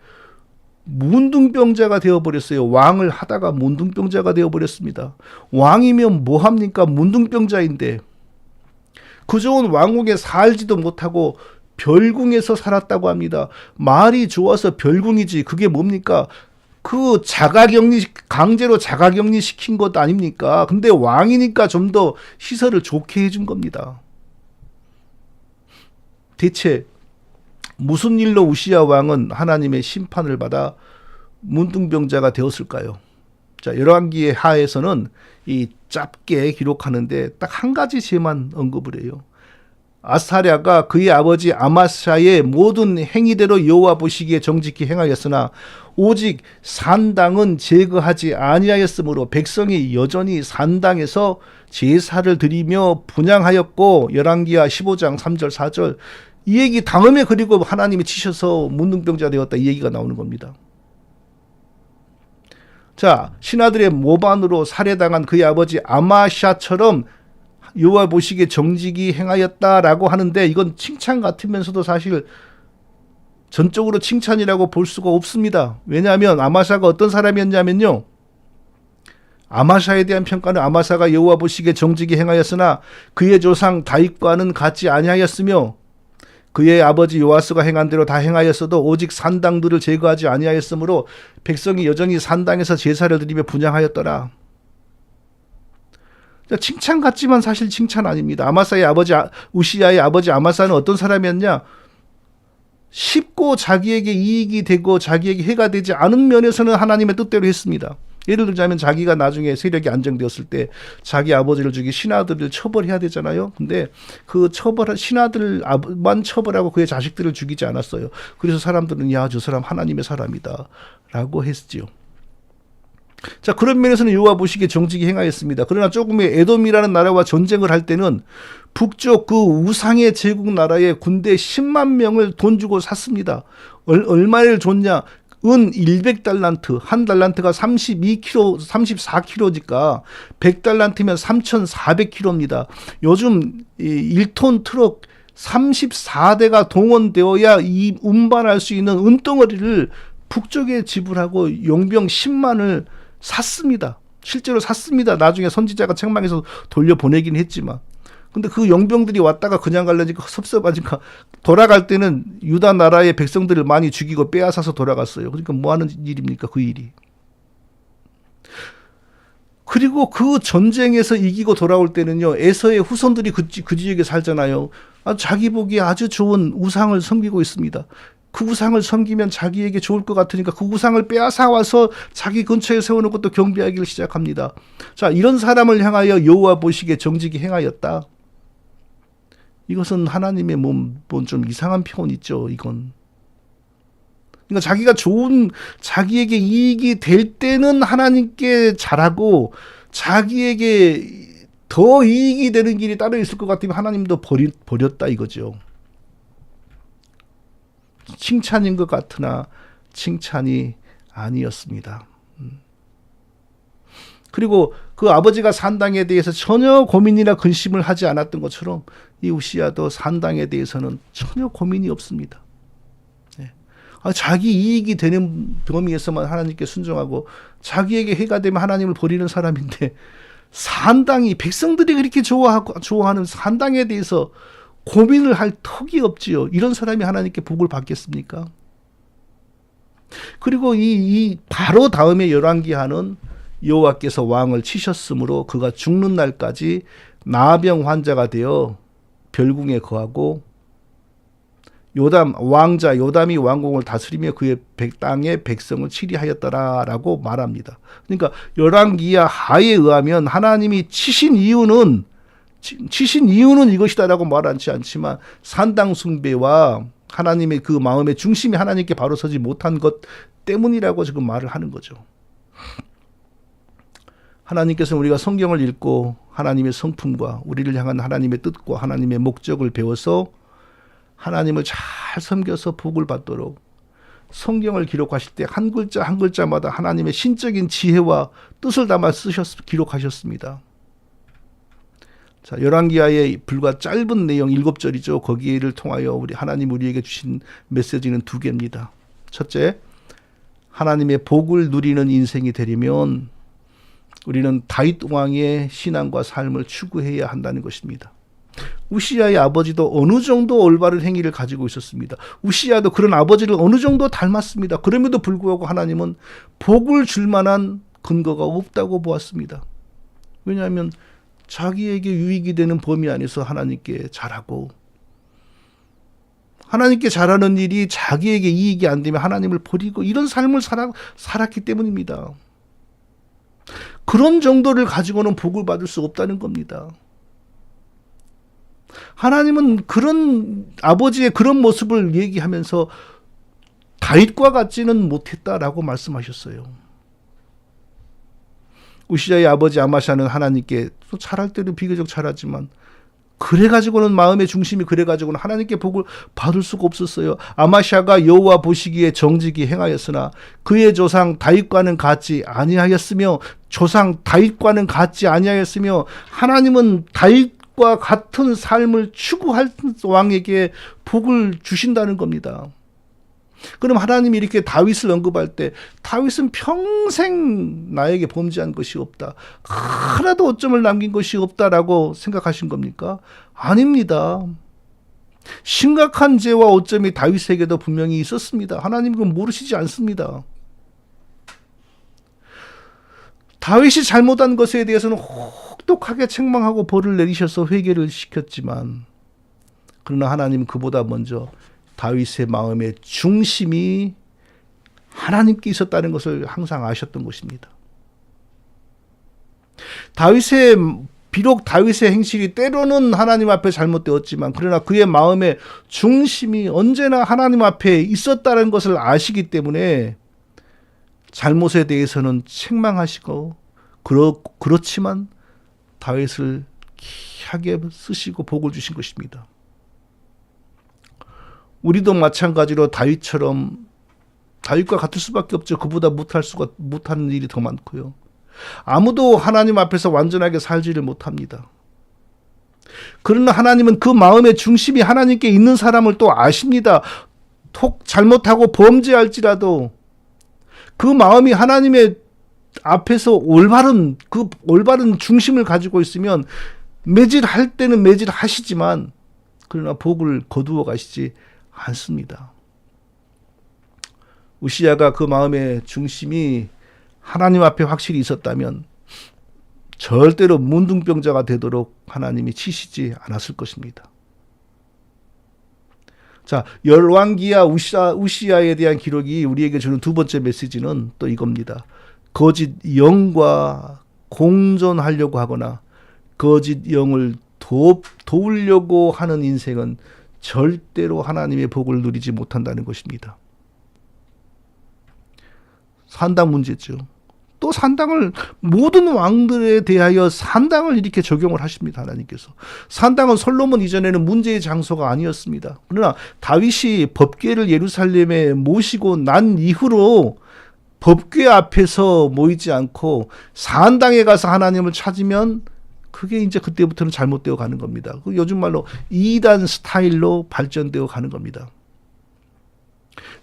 문둥병자가 되어버렸어요. 왕을 하다가 문둥병자가 되어버렸습니다. 왕이면 뭐합니까? 문둥병자인데 그 좋은 왕궁에 살지도 못하고 별궁에서 살았다고 합니다. 말이 좋아서 별궁이지 그게 뭡니까? 그 강제로 자가격리 시킨 것 아닙니까? 근데 왕이니까 좀 더 시설을 좋게 해준 겁니다. 대체 무슨 일로 우시야 왕은 하나님의 심판을 받아 문둥병자가 되었을까요? 자, 열왕기의 하에서는 이 짧게 기록하는데 딱 한 가지 죄만 언급을 해요. 아사랴가 그의 아버지 아마샤의 모든 행위대로 여호와 보시기에 정직히 행하였으나 오직 산당은 제거하지 아니하였으므로 백성이 여전히 산당에서 제사를 드리며 분향하였고, 열왕기하 15장 3절 4절 이 얘기 다음에 그리고 하나님이 치셔서 문둥병자 되었다 이 얘기가 나오는 겁니다. 자, 신하들의 모반으로 살해당한 그의 아버지 아마샤처럼 여호와 보시기에 정직이 행하였다라고 하는데 이건 칭찬 같으면서도 사실 전적으로 칭찬이라고 볼 수가 없습니다. 왜냐하면 아마샤가 어떤 사람이었냐면요, 아마샤에 대한 평가는 아마샤가 여호와 보시기에 정직이 행하였으나 그의 조상 다윗과는 같지 아니하였으며 그의 아버지 요아스가 행한 대로 다 행하였어도 오직 산당들을 제거하지 아니하였으므로 백성이 여전히 산당에서 제사를 드리며 분향하였더라. 칭찬 같지만 사실 칭찬 아닙니다. 아마사의 아버지 우시야의 아버지 아마사는 어떤 사람이었냐? 쉽고 자기에게 이익이 되고 자기에게 해가 되지 않은 면에서는 하나님의 뜻대로 했습니다. 예를 들자면 자기가 나중에 세력이 안정되었을 때 자기 아버지를 죽인 신하들을 처벌해야 되잖아요. 근데 그 신하들만 처벌하고 그의 자식들을 죽이지 않았어요. 그래서 사람들은 야, 저 사람 하나님의 사람이다 라고 했지요. 자, 그런 면에서는 여호와 보시기에 정직히 행하였습니다. 그러나 조금의 에돔이라는 나라와 전쟁을 할 때는 북쪽 그 우상의 제국 나라의 군대 10만 명을 돈 주고 샀습니다. 얼마를 줬냐? 은 100달란트, 한 달란트가 32kg, 34kg니까 100달란트면 3,400kg입니다. 요즘 1톤 트럭 34대가 동원되어야 이 운반할 수 있는 은덩어리를 북쪽에 지불하고 용병 10만을 샀습니다. 실제로 샀습니다. 나중에 선지자가 책망해서 돌려보내긴 했지만. 근데 그 용병들이 왔다가 그냥 가려니까 섭섭하니까 돌아갈 때는 유다 나라의 백성들을 많이 죽이고 빼앗아서 돌아갔어요. 그러니까 뭐 하는 일입니까? 그 일이. 그리고 그 전쟁에서 이기고 돌아올 때는요, 에서의 후손들이 그 지역에 살잖아요. 자기 보기에 아주 좋은 우상을 섬기고 있습니다. 그 우상을 섬기면 자기에게 좋을 것 같으니까 그 우상을 빼앗아 와서 자기 근처에 세워놓고 또 경배하기를 시작합니다. 자, 이런 사람을 향하여 여호와 보시기에 정직히 행하였다. 이것은 하나님의 좀 이상한 표현 있죠, 이건. 그러니까 자기가 자기에게 이익이 될 때는 하나님께 잘하고, 자기에게 더 이익이 되는 길이 따로 있을 것 같으면 하나님도 버렸다 이거죠. 칭찬인 것 같으나 칭찬이 아니었습니다. 그리고 그 아버지가 산 땅에 대해서 전혀 고민이나 근심을 하지 않았던 것처럼 이 우시야도 산 땅에 대해서는 전혀 고민이 없습니다. 자기 이익이 되는 범위에서만 하나님께 순종하고 자기에게 해가 되면 하나님을 버리는 사람인데, 산 땅이, 백성들이 그렇게 좋아하는 산 땅에 대해서 고민을 할 턱이 없지요. 이런 사람이 하나님께 복을 받겠습니까? 그리고 이 바로 다음에 열왕기하는 여호와께서 왕을 치셨으므로 그가 죽는 날까지 나병 환자가 되어 별궁에 거하고, 요담이 왕궁을 다스리며 그의 땅의 백성을 치리하였더라라고 말합니다. 그러니까 열왕기하 하에 의하면 하나님이 치신 이유는 이것이다라고 말하지 않지만 산당 숭배와 하나님의 그 마음의 중심이 하나님께 바로 서지 못한 것 때문이라고 지금 말을 하는 거죠. 하나님께서는 우리가 성경을 읽고 하나님의 성품과 우리를 향한 하나님의 뜻과 하나님의 목적을 배워서 하나님을 잘 섬겨서 복을 받도록 성경을 기록하실 때 한 글자 한 글자마다 하나님의 신적인 지혜와 뜻을 담아 기록하셨습니다. 자, 열왕기하의 불과 짧은 내용 7절이죠. 거기를 통하여 하나님 우리에게 주신 메시지는 2개입니다. 첫째, 하나님의 복을 누리는 인생이 되려면 우리는 다윗 왕의 신앙과 삶을 추구해야 한다는 것입니다. 우시야의 아버지도 어느 정도 올바른 행위를 가지고 있었습니다. 우시야도 그런 아버지를 어느 정도 닮았습니다. 그럼에도 불구하고 하나님은 복을 줄 만한 근거가 없다고 보았습니다. 왜냐하면 자기에게 유익이 되는 범위 안에서 하나님께 잘하고, 하나님께 잘하는 일이 자기에게 이익이 안 되면 하나님을 버리고 이런 삶을 살았기 때문입니다. 그런 정도를 가지고는 복을 받을 수 없다는 겁니다. 하나님은 그런 아버지의 그런 모습을 얘기하면서 다윗과 같지는 못했다라고 말씀하셨어요. 우시야의 아버지 아마샤는 하나님께 또 잘할 때는 비교적 잘하지만 그래가지고는 마음의 중심이 그래가지고는 하나님께 복을 받을 수가 없었어요. 아마샤가 여호와 보시기에 정직히 행하였으나 그의 조상 다윗과는 같지 아니하였으며 하나님은 다윗과 같은 삶을 추구할 왕에게 복을 주신다는 겁니다. 그럼 하나님이 이렇게 다윗을 언급할 때 다윗은 평생 나에게 범죄한 것이 없다, 하나도 오점을 남긴 것이 없다라고 생각하신 겁니까? 아닙니다. 심각한 죄와 오점이 다윗에게도 분명히 있었습니다. 하나님은 그건 모르시지 않습니다. 다윗이 잘못한 것에 대해서는 혹독하게 책망하고 벌을 내리셔서 회개를 시켰지만, 그러나 하나님은 그보다 먼저 다윗의 마음의 중심이 하나님께 있었다는 것을 항상 아셨던 것입니다. 비록 다윗의 행실이 때로는 하나님 앞에 잘못되었지만, 그러나 그의 마음의 중심이 언제나 하나님 앞에 있었다는 것을 아시기 때문에 잘못에 대해서는 책망하시고 그렇지만 다윗을 귀하게 쓰시고 복을 주신 것입니다. 우리도 마찬가지로 다윗과 같을 수밖에 없죠. 그보다 못하는 일이 더 많고요. 아무도 하나님 앞에서 완전하게 살지를 못합니다. 그러나 하나님은 그 마음의 중심이 하나님께 있는 사람을 또 아십니다. 톡 잘못하고 범죄할지라도 그 마음이 하나님의 앞에서 올바른 중심을 가지고 있으면 매질할 때는 매질하시지만 그러나 복을 거두어 가시지 않습니다. 우시야가 그 마음의 중심이 하나님 앞에 확실히 있었다면 절대로 문둥병자가 되도록 하나님이 치시지 않았을 것입니다. 자, 열왕기야 우시야에 대한 기록이 우리에게 주는 두 번째 메시지는 또 이겁니다. 거짓 영과 공존하려고 하거나 거짓 영을 도우려고 하는 인생은 절대로 하나님의 복을 누리지 못한다는 것입니다. 산당 문제죠. 또 산당을 모든 왕들에 대하여 산당을 이렇게 적용을 하십니다. 하나님께서. 산당은 솔로몬 이전에는 문제의 장소가 아니었습니다. 그러나 다윗이 법궤를 예루살렘에 모시고 난 이후로 법궤 앞에서 모이지 않고 산당에 가서 하나님을 찾으면 그게 이제 그때부터는 잘못되어 가는 겁니다. 요즘 말로 이단 스타일로 발전되어 가는 겁니다.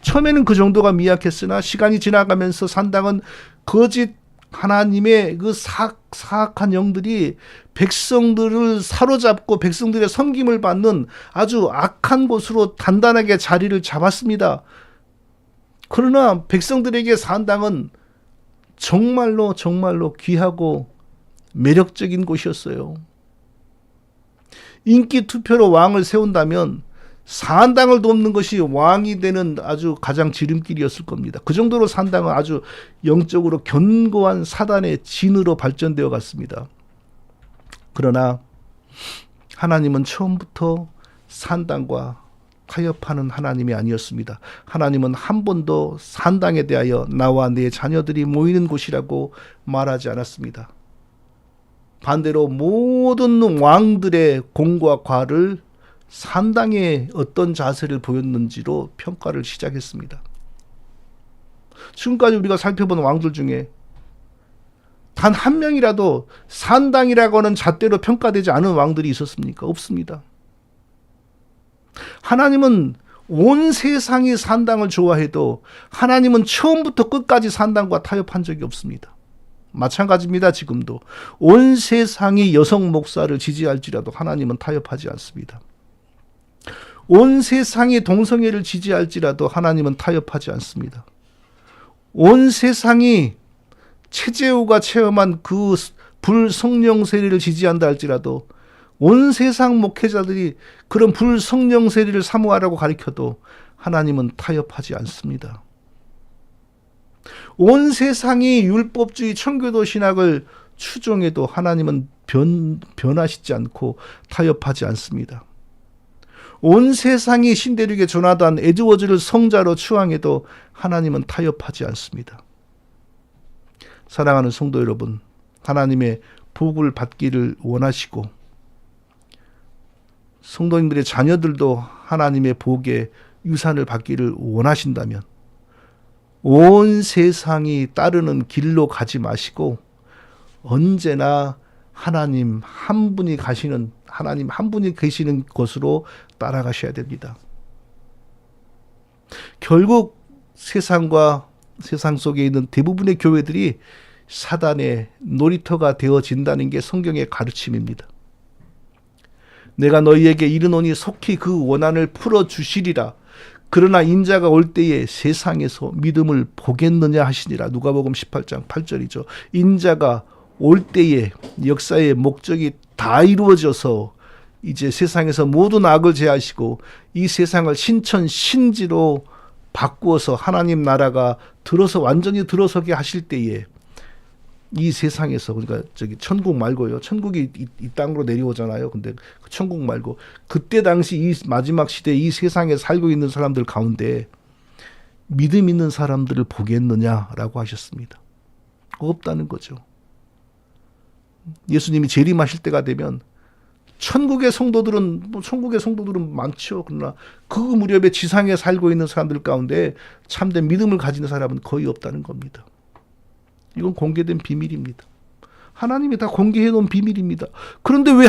처음에는 그 정도가 미약했으나 시간이 지나가면서 산당은 거짓 하나님의 그 사악한 영들이 백성들을 사로잡고 백성들의 섬김을 받는 아주 악한 곳으로 단단하게 자리를 잡았습니다. 그러나 백성들에게 산당은 정말로 귀하고 매력적인 곳이었어요. 인기 투표로 왕을 세운다면 산당을 돕는 것이 왕이 되는 아주 가장 지름길이었을 겁니다. 그 정도로 산당은 아주 영적으로 견고한 사단의 진으로 발전되어 갔습니다. 그러나 하나님은 처음부터 산당과 타협하는 하나님이 아니었습니다. 하나님은 한 번도 산당에 대하여 나와 내 자녀들이 모이는 곳이라고 말하지 않았습니다. 반대로 모든 왕들의 공과 과를 산당에 어떤 자세를 보였는지로 평가를 시작했습니다. 지금까지 우리가 살펴본 왕들 중에 단 한 명이라도 산당이라고 하는 잣대로 평가되지 않은 왕들이 있었습니까? 없습니다. 하나님은 온 세상이 산당을 좋아해도 하나님은 처음부터 끝까지 산당과 타협한 적이 없습니다. 마찬가지입니다. 지금도 온 세상이 여성 목사를 지지할지라도 하나님은 타협하지 않습니다. 온 세상이 동성애를 지지할지라도 하나님은 타협하지 않습니다. 온 세상이 최재우가 체험한 그 불성령 세례를 지지한다 할지라도 온 세상 목회자들이 그런 불성령 세례를 사모하라고 가르쳐도 하나님은 타협하지 않습니다. 온 세상이 율법주의 청교도 신학을 추종해도 하나님은 변화시지 않고 타협하지 않습니다. 온 세상이 신대륙의 조나단 에드워즈를 성자로 추앙해도 하나님은 타협하지 않습니다. 사랑하는 성도 여러분, 하나님의 복을 받기를 원하시고 성도님들의 자녀들도 하나님의 복의 유산을 받기를 원하신다면 온 세상이 따르는 길로 가지 마시고 언제나 하나님 한 분이 계시는 곳으로 따라가셔야 됩니다. 결국 세상 속에 있는 대부분의 교회들이 사단의 놀이터가 되어진다는 게 성경의 가르침입니다. 내가 너희에게 이르노니 속히 그 원한을 풀어주시리라. 그러나 인자가 올 때에 세상에서 믿음을 보겠느냐 하시니라. 누가복음 18장 8절이죠. 인자가 올 때에 역사의 목적이 다 이루어져서 이제 세상에서 모든 악을 제하시고 이 세상을 신천신지로 바꾸어서 하나님 나라가 완전히 들어서게 하실 때에 이 세상에서, 그러니까 천국 말고요. 천국이 이 땅으로 내려오잖아요. 근데 그 천국 말고 그때 당시 이 마지막 시대 이 세상에 살고 있는 사람들 가운데 믿음 있는 사람들을 보겠느냐라고 하셨습니다. 없다는 거죠. 예수님이 재림하실 때가 되면 천국의 성도들은 많죠. 그러나 그 무렵에 지상에 살고 있는 사람들 가운데 참된 믿음을 가지는 사람은 거의 없다는 겁니다. 이건 공개된 비밀입니다. 하나님이 다 공개해 놓은 비밀입니다. 그런데 왜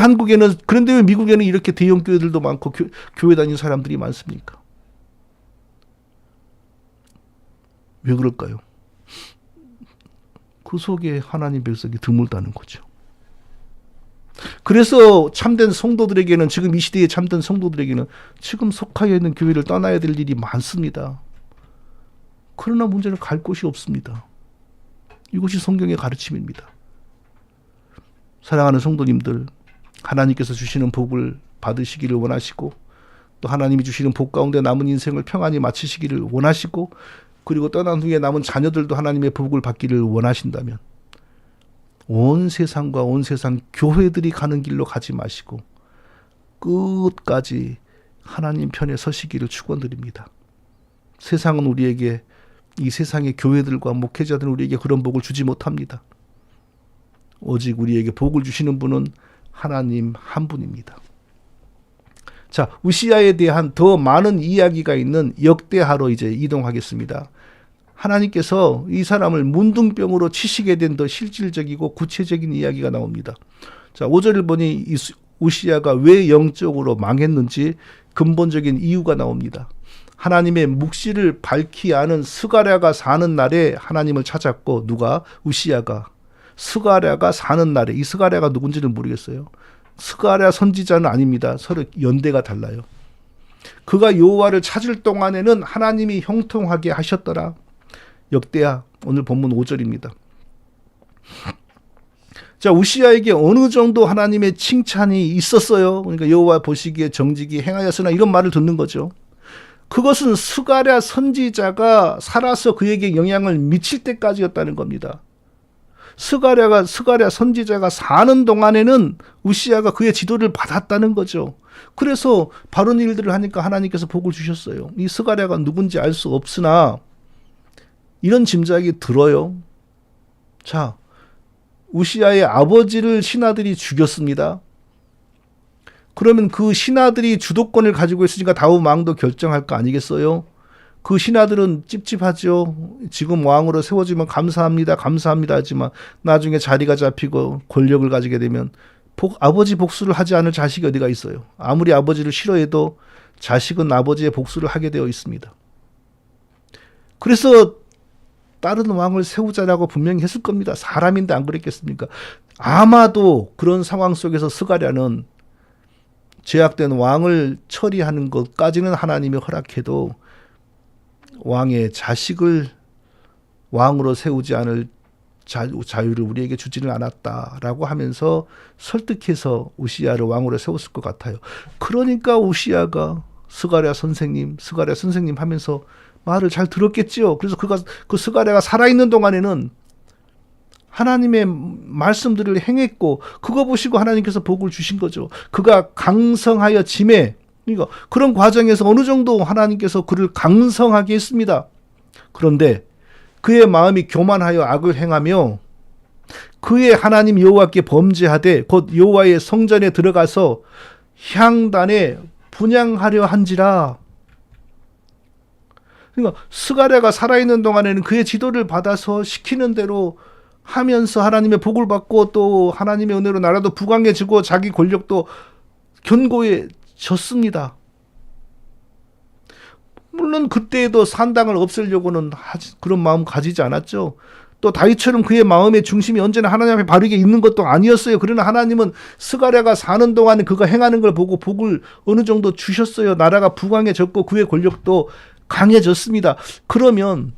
미국에는 이렇게 대형 교회들도 많고 교회 다니는 사람들이 많습니까? 왜 그럴까요? 그 속에 하나님 백성이 드물다는 거죠. 그래서 참된 성도들에게는, 지금 이 시대의 참된 성도들에게는 지금 속하여 있는 교회를 떠나야 될 일이 많습니다. 그러나 문제는 갈 곳이 없습니다. 이것이 성경의 가르침입니다. 사랑하는 성도님들, 하나님께서 주시는 복을 받으시기를 원하시고, 또 하나님이 주시는 복 가운데 남은 인생을 평안히 마치시기를 원하시고, 그리고 떠난 후에 남은 자녀들도 하나님의 복을 받기를 원하신다면 온 세상과 온 세상 교회들이 가는 길로 가지 마시고 끝까지 하나님 편에 서시기를 축원드립니다. 세상은 우리에게, 이 세상의 교회들과 목회자들은 우리에게 그런 복을 주지 못합니다. 오직 우리에게 복을 주시는 분은 하나님 한 분입니다. 자, 우시야에 대한 더 많은 이야기가 있는 역대하로 이제 이동하겠습니다. 하나님께서 이 사람을 문둥병으로 치시게 된 더 실질적이고 구체적인 이야기가 나옵니다. 자, 5절을 보니 이 우시야가 왜 영적으로 망했는지 근본적인 이유가 나옵니다. 하나님의 묵시를 밝히 아는 스가랴가 사는 날에 하나님을 찾았고, 누가? 우시야가. 스가랴가 사는 날에, 이 스가랴가 누군지는 모르겠어요. 스가랴 선지자는 아닙니다. 서로 연대가 달라요. 그가 여호와를 찾을 동안에는 하나님이 형통하게 하셨더라. 역대하 오늘 본문 5절입니다. 자, 우시야에게 어느 정도 하나님의 칭찬이 있었어요. 그러니까 여호와 보시기에 정직이 행하였으나, 이런 말을 듣는 거죠. 그것은 스가랴 선지자가 살아서 그에게 영향을 미칠 때까지였다는 겁니다. 스가랴 선지자가 사는 동안에는 우시야가 그의 지도를 받았다는 거죠. 그래서 바른 일들을 하니까 하나님께서 복을 주셨어요. 이 스가랴가 누군지 알 수 없으나 이런 짐작이 들어요. 자, 우시야의 아버지를 신하들이 죽였습니다. 그러면 그 신하들이 주도권을 가지고 있으니까 다윗 왕도 결정할 거 아니겠어요? 그 신하들은 찝찝하죠. 지금 왕으로 세워지면 감사합니다 하지만 나중에 자리가 잡히고 권력을 가지게 되면 아버지 복수를 하지 않을 자식이 어디가 있어요. 아무리 아버지를 싫어해도 자식은 아버지의 복수를 하게 되어 있습니다. 그래서 다른 왕을 세우자라고 분명히 했을 겁니다. 사람인데 안 그랬겠습니까? 아마도 그런 상황 속에서 스가랴는 제약된 왕을 처리하는 것까지는 하나님이 허락해도 왕의 자식을 왕으로 세우지 않을 자유를 우리에게 주지는 않았다라고 하면서 설득해서 우시야를 왕으로 세웠을 것 같아요. 그러니까 우시야가 스가랴 선생님 하면서 말을 잘 들었겠지요. 그래서 그 스가랴가 살아있는 동안에는 하나님의 말씀들을 행했고, 그거 보시고 하나님께서 복을 주신 거죠. 그가 강성하여 짐에, 그러니까 그런 과정에서 어느 정도 하나님께서 그를 강성하게 했습니다. 그런데 그의 마음이 교만하여 악을 행하며 그의 하나님 여호와께 범죄하되 곧 여호와의 성전에 들어가서 향단에 분향하려 한지라. 그러니까 스가랴가 살아있는 동안에는 그의 지도를 받아서 시키는 대로 하면서 하나님의 복을 받고, 또 하나님의 은혜로 나라도 부강해지고 자기 권력도 견고해졌습니다. 물론 그때에도 산당을 없애려고는 그런 마음 가지지 않았죠. 또 다윗처럼 그의 마음의 중심이 언제나 하나님 앞에 바르게 있는 것도 아니었어요. 그러나 하나님은 스가랴가 사는 동안에 그가 행하는 걸 보고 복을 어느 정도 주셨어요. 나라가 부강해졌고 그의 권력도 강해졌습니다. 그러면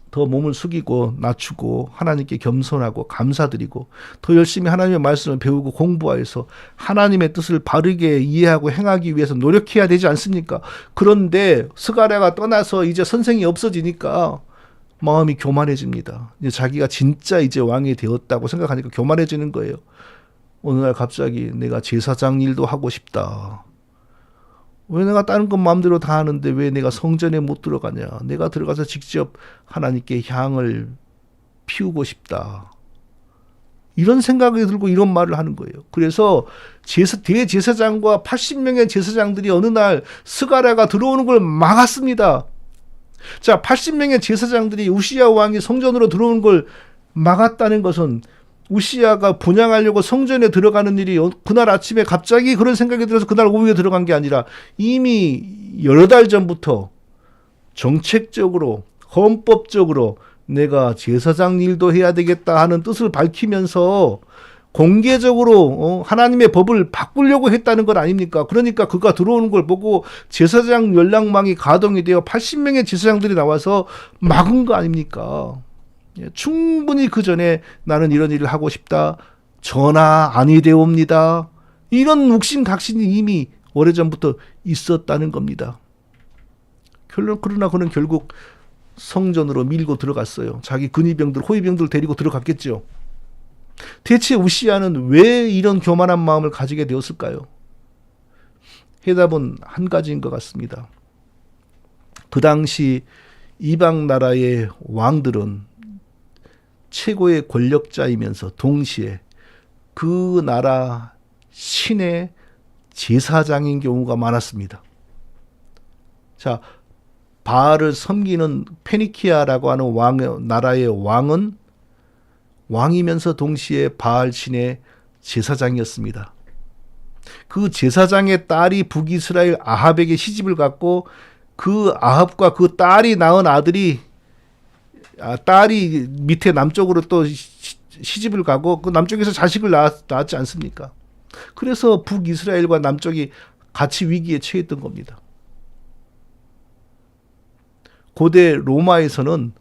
더 몸을 숙이고 낮추고 하나님께 겸손하고 감사드리고 더 열심히 하나님의 말씀을 배우고 공부하여서 하나님의 뜻을 바르게 이해하고 행하기 위해서 노력해야 되지 않습니까? 그런데 스가랴가 떠나서 이제 선생이 없어지니까 마음이 교만해집니다. 이제 자기가 진짜 이제 왕이 되었다고 생각하니까 교만해지는 거예요. 어느 날 갑자기 내가 제사장 일도 하고 싶다. 왜 내가 다른 건 마음대로 다 하는데 왜 내가 성전에 못 들어가냐. 내가 들어가서 직접 하나님께 향을 피우고 싶다. 이런 생각이 들고 이런 말을 하는 거예요. 그래서 대제사장과 80명의 제사장들이 어느 날 스가랴가 들어오는 걸 막았습니다. 자, 80명의 제사장들이 우시야 왕이 성전으로 들어오는 걸 막았다는 것은 우시야가 분향하려고 성전에 들어가는 일이 그날 아침에 갑자기 그런 생각이 들어서 그날 오후에 들어간 게 아니라 이미 여러 달 전부터 정책적으로 헌법적으로 내가 제사장 일도 해야 되겠다 하는 뜻을 밝히면서 공개적으로 하나님의 법을 바꾸려고 했다는 것 아닙니까? 그러니까 그가 들어오는 걸 보고 제사장 연락망이 가동이 되어 80명의 제사장들이 나와서 막은 거 아닙니까? 충분히 그 전에 나는 이런 일을 하고 싶다. 전하 아니되옵니다. 이런 묵신각신이 이미 오래전부터 있었다는 겁니다. 그러나 그는 결국 성전으로 밀고 들어갔어요. 자기 근위병들, 호위병들 데리고 들어갔겠죠. 대체 우시야는 왜 이런 교만한 마음을 가지게 되었을까요? 해답은 한 가지인 것 같습니다. 그 당시 이방 나라의 왕들은 최고의 권력자이면서 동시에 그 나라 신의 제사장인 경우가 많았습니다. 자, 바알을 섬기는 페니키아라고 하는 나라의 왕은 왕이면서 동시에 바알 신의 제사장이었습니다. 그 제사장의 딸이 북이스라엘 아합에게 시집을 갔고 그 아합과 그 딸이 낳은 딸이 밑에 남쪽으로 또 시집을 가고 그 남쪽에서 자식을 낳았지 않습니까? 그래서 북이스라엘과 남쪽이 같이 위기에 처했던 겁니다. 고대 로마에서는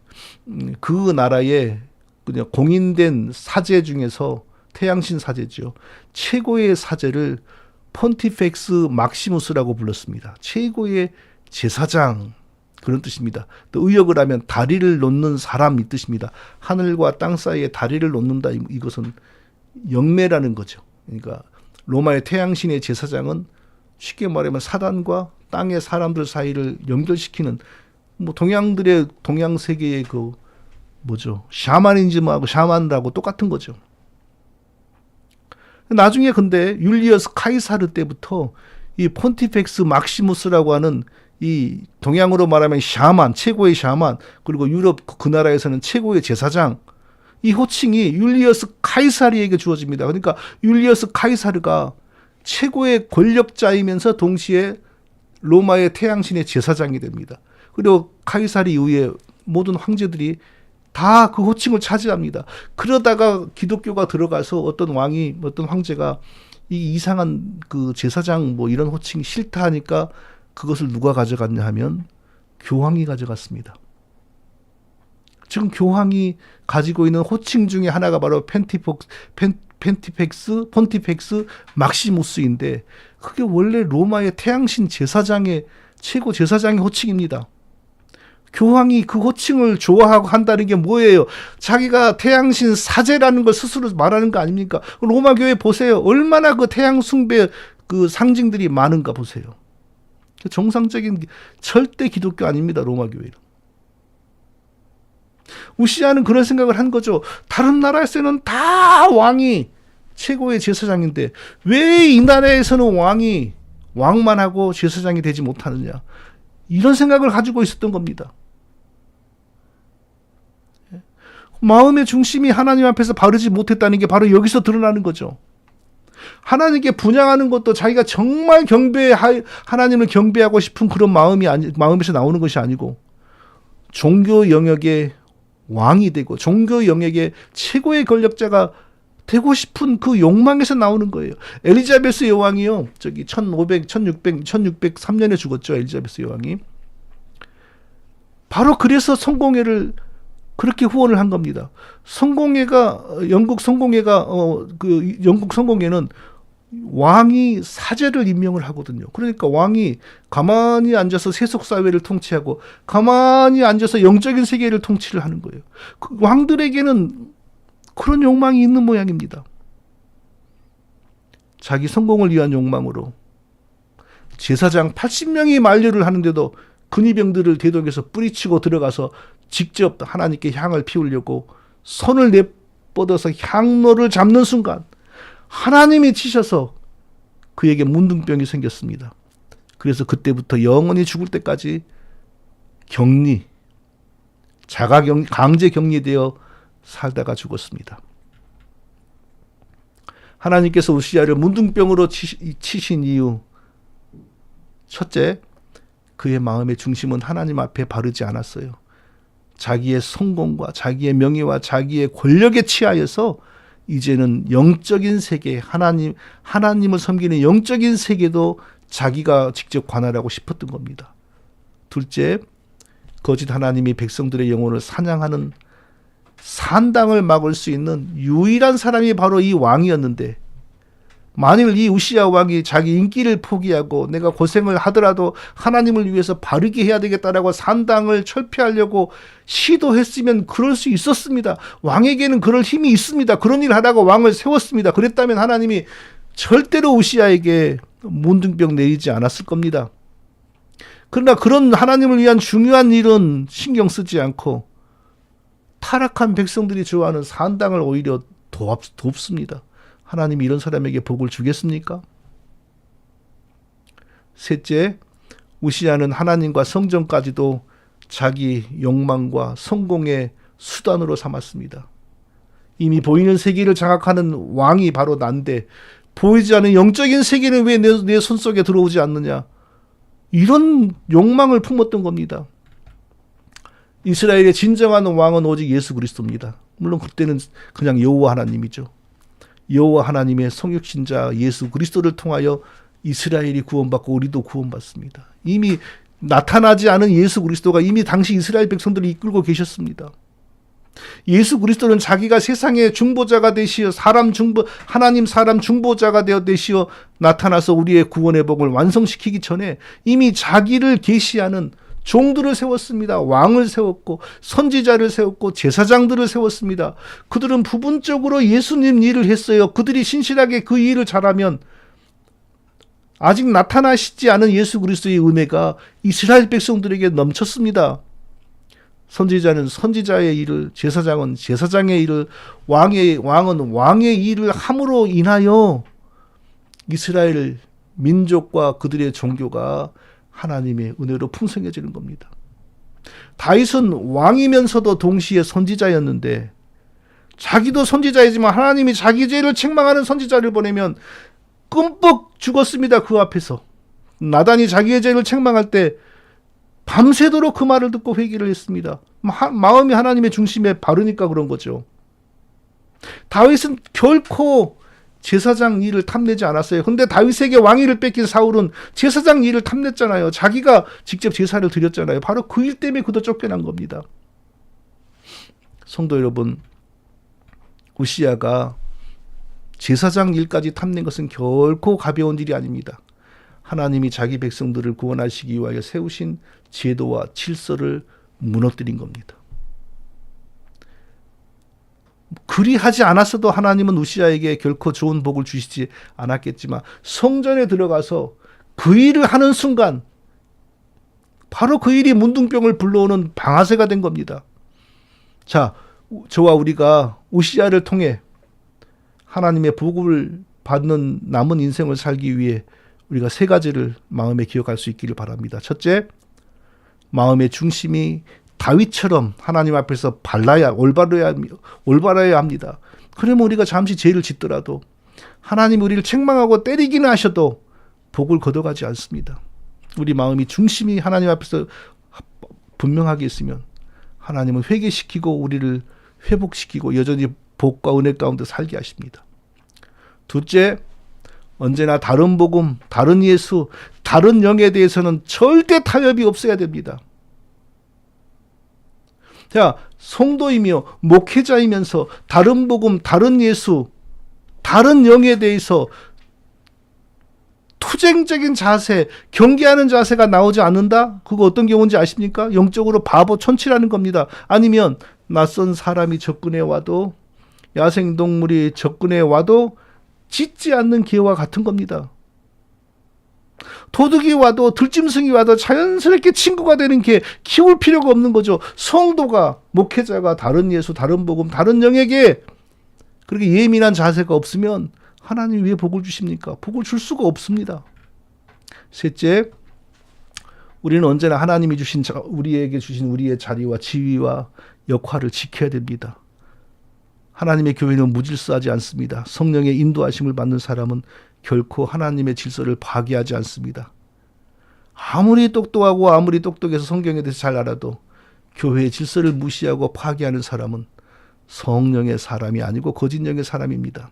그 나라의 그냥 공인된 사제 중에서 태양신 사제죠. 최고의 사제를 폰티펙스 막시무스라고 불렀습니다. 최고의 제사장 그런 뜻입니다. 또 의역을 하면 다리를 놓는 사람 이 뜻입니다. 하늘과 땅 사이에 다리를 놓는다 이것은 영매라는 거죠. 그러니까 로마의 태양신의 제사장은 쉽게 말하면 사단과 땅의 사람들 사이를 연결시키는 뭐 동양 세계의 그 뭐죠? 샤머니즘하고 샤만이라고 똑같은 거죠. 나중에 근데 율리어스 카이사르 때부터 이 폰티펙스 막시무스라고 하는 이 동양으로 말하면 샤만, 최고의 샤만, 그리고 유럽 그 나라에서는 최고의 제사장, 이 호칭이 율리어스 카이사르에게 주어집니다. 그러니까 율리어스 카이사르가 최고의 권력자이면서 동시에 로마의 태양신의 제사장이 됩니다. 그리고 카이사르 이후에 모든 황제들이 다 그 호칭을 차지합니다. 그러다가 기독교가 들어가서 어떤 황제가 이 이상한 그 제사장 뭐 이런 호칭이 싫다 하니까 그것을 누가 가져갔냐 하면 교황이 가져갔습니다. 지금 교황이 가지고 있는 호칭 중에 하나가 바로 폰티펙스 막시무스인데 그게 원래 로마의 태양신 제사장의 최고 제사장의 호칭입니다. 교황이 그 호칭을 좋아하고 한다는 게 뭐예요? 자기가 태양신 사제라는 걸 스스로 말하는 거 아닙니까? 로마 교회 보세요. 얼마나 그 태양 숭배 그 상징들이 많은가 보세요. 정상적인 절대 기독교 아닙니다. 로마 교회는. 우시야는 그런 생각을 한 거죠. 다른 나라에서는 다 왕이 최고의 제사장인데 왜 이 나라에서는 왕만 하고 제사장이 되지 못하느냐. 이런 생각을 가지고 있었던 겁니다. 마음의 중심이 하나님 앞에서 바르지 못했다는 게 바로 여기서 드러나는 거죠. 하나님께 분향하는 것도 자기가 정말 하나님을 경배하고 싶은 그런 마음에서 나오는 것이 아니고 종교 영역의 왕이 되고 종교 영역의 최고의 권력자가 되고 싶은 그 욕망에서 나오는 거예요. 엘리자베스 여왕이요. 1603년에 죽었죠. 엘리자베스 여왕이. 바로 그래서 성공회를 그렇게 후원을 한 겁니다. 영국 성공회는 왕이 사제를 임명을 하거든요. 그러니까 왕이 가만히 앉아서 세속 사회를 통치하고 가만히 앉아서 영적인 세계를 통치를 하는 거예요. 그 왕들에게는 그런 욕망이 있는 모양입니다. 자기 성공을 위한 욕망으로 제사장 80명이 만류를 하는데도 근위병들을 대동해서 뿌리치고 들어가서 직접 하나님께 향을 피우려고 손을 내뻗어서 향로를 잡는 순간 하나님이 치셔서 그에게 문둥병이 생겼습니다. 그래서 그때부터 영원히 죽을 때까지 격리, 강제 격리되어 살다가 죽었습니다. 하나님께서 우시야를 문둥병으로 치신 이유, 첫째, 그의 마음의 중심은 하나님 앞에 바르지 않았어요. 자기의 성공과 자기의 명예와 자기의 권력에 취하여서 이제는 영적인 세계, 하나님을 섬기는 영적인 세계도 자기가 직접 관할하고 싶었던 겁니다. 둘째, 거짓 하나님이 백성들의 영혼을 사냥하는 산당을 막을 수 있는 유일한 사람이 바로 이 왕이었는데, 만일 이 우시야 왕이 자기 인기를 포기하고 내가 고생을 하더라도 하나님을 위해서 바르게 해야 되겠다라고 산당을 철폐하려고 시도했으면 그럴 수 있었습니다. 왕에게는 그럴 힘이 있습니다. 그런 일을 하라고 왕을 세웠습니다. 그랬다면 하나님이 절대로 우시야에게 문둥병 내리지 않았을 겁니다. 그러나 그런 하나님을 위한 중요한 일은 신경 쓰지 않고 타락한 백성들이 좋아하는 산당을 오히려 돕습니다. 하나님이 이런 사람에게 복을 주겠습니까? 셋째, 우시야는 하나님과 성전까지도 자기 욕망과 성공의 수단으로 삼았습니다. 이미 보이는 세계를 장악하는 왕이 바로 난데 보이지 않는 영적인 세계는 왜 내 손속에 들어오지 않느냐? 이런 욕망을 품었던 겁니다. 이스라엘의 진정한 왕은 오직 예수 그리스도입니다. 물론 그때는 그냥 여호와 하나님이죠. 여호와 하나님의 성육신자 예수 그리스도를 통하여 이스라엘이 구원받고 우리도 구원받습니다. 이미 나타나지 않은 예수 그리스도가 이미 당시 이스라엘 백성들을 이끌고 계셨습니다. 예수 그리스도는 자기가 세상의 중보자가 되시어 하나님 사람 중보자가 되어 되시어 나타나서 우리의 구원의 복을 완성시키기 전에 이미 자기를 계시하는 종들을 세웠습니다. 왕을 세웠고 선지자를 세웠고 제사장들을 세웠습니다. 그들은 부분적으로 예수님 일을 했어요. 그들이 신실하게 그 일을 잘하면 아직 나타나시지 않은 예수 그리스도의 은혜가 이스라엘 백성들에게 넘쳤습니다. 선지자는 선지자의 일을, 제사장은 제사장의 일을, 왕은 왕의 일을 함으로 인하여 이스라엘 민족과 그들의 종교가 하나님의 은혜로 풍성해지는 겁니다. 다윗은 왕이면서도 동시에 선지자였는데 자기도 선지자이지만 하나님이 자기 죄를 책망하는 선지자를 보내면 끔뻑 죽었습니다. 그 앞에서. 나단이 자기의 죄를 책망할 때 밤새도록 그 말을 듣고 회개를 했습니다. 마음이 하나님의 중심에 바르니까 그런 거죠. 다윗은 결코 제사장 일을 탐내지 않았어요. 근데 다윗에게 왕위를 뺏긴 사울은 제사장 일을 탐냈잖아요. 자기가 직접 제사를 드렸잖아요. 바로 그 일 때문에 그도 쫓겨난 겁니다. 성도 여러분, 우시야가 제사장 일까지 탐낸 것은 결코 가벼운 일이 아닙니다. 하나님이 자기 백성들을 구원하시기 위하여 세우신 제도와 질서를 무너뜨린 겁니다. 그리하지 않았어도 하나님은 우시야에게 결코 좋은 복을 주시지 않았겠지만 성전에 들어가서 그 일을 하는 순간 바로 그 일이 문둥병을 불러오는 방아쇠가 된 겁니다. 자, 저와 우리가 우시야를 통해 하나님의 복을 받는 남은 인생을 살기 위해 우리가 세 가지를 마음에 기억할 수 있기를 바랍니다. 첫째, 마음의 중심이 다윗처럼 하나님 앞에서 올바라야 합니다. 그러면 우리가 잠시 죄를 짓더라도 하나님 우리를 책망하고 때리기는 하셔도 복을 거둬가지 않습니다. 우리 마음이 중심이 하나님 앞에서 분명하게 있으면 하나님은 회개시키고 우리를 회복시키고 여전히 복과 은혜 가운데 살게 하십니다. 둘째, 언제나 다른 복음, 다른 예수, 다른 영에 대해서는 절대 타협이 없어야 됩니다. 자, 성도이며 목회자이면서 다른 복음, 다른 예수, 다른 영에 대해서 투쟁적인 자세, 경계하는 자세가 나오지 않는다? 그거 어떤 경우인지 아십니까? 영적으로 바보 천치라는 겁니다. 아니면 낯선 사람이 접근해 와도, 야생동물이 접근해 와도 짖지 않는 개와 같은 겁니다. 도둑이 와도 들짐승이 와도 자연스럽게 친구가 되는 게 키울 필요가 없는 거죠. 성도가, 목회자가 다른 예수, 다른 복음, 다른 영에게 그렇게 예민한 자세가 없으면 하나님이 왜 복을 주십니까? 복을 줄 수가 없습니다. 셋째, 우리는 언제나 하나님이 주신 우리에게 주신 우리의 자리와 지위와 역할을 지켜야 됩니다. 하나님의 교회는 무질서하지 않습니다. 성령의 인도하심을 받는 사람은 결코 하나님의 질서를 파괴하지 않습니다. 아무리 똑똑하고 아무리 똑똑해서 성경에 대해서 잘 알아도 교회의 질서를 무시하고 파괴하는 사람은 성령의 사람이 아니고 거짓 영의 사람입니다.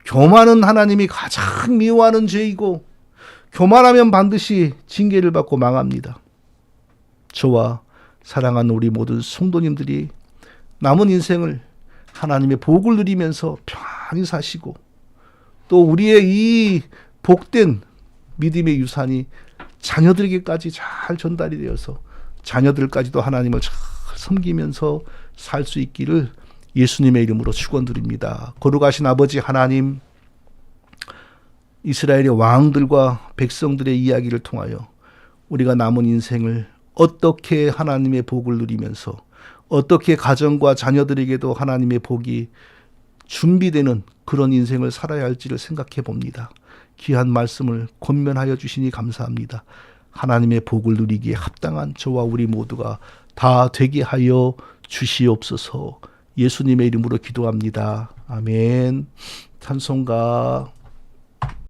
교만은 하나님이 가장 미워하는 죄이고 교만하면 반드시 징계를 받고 망합니다. 저와 사랑하는 우리 모든 성도님들이 남은 인생을 하나님의 복을 누리면서 평안히 사시고 또 우리의 이 복된 믿음의 유산이 자녀들에게까지 잘 전달이 되어서 자녀들까지도 하나님을 잘 섬기면서 살 수 있기를 예수님의 이름으로 축원드립니다. 거룩하신 아버지 하나님, 이스라엘의 왕들과 백성들의 이야기를 통하여 우리가 남은 인생을 어떻게 하나님의 복을 누리면서 어떻게 가정과 자녀들에게도 하나님의 복이 준비되는 그런 인생을 살아야 할지를 생각해 봅니다. 귀한 말씀을 권면하여 주시니 감사합니다. 하나님의 복을 누리기에 합당한 저와 우리 모두가 다 되게 하여 주시옵소서. 예수님의 이름으로 기도합니다. 아멘. 찬송가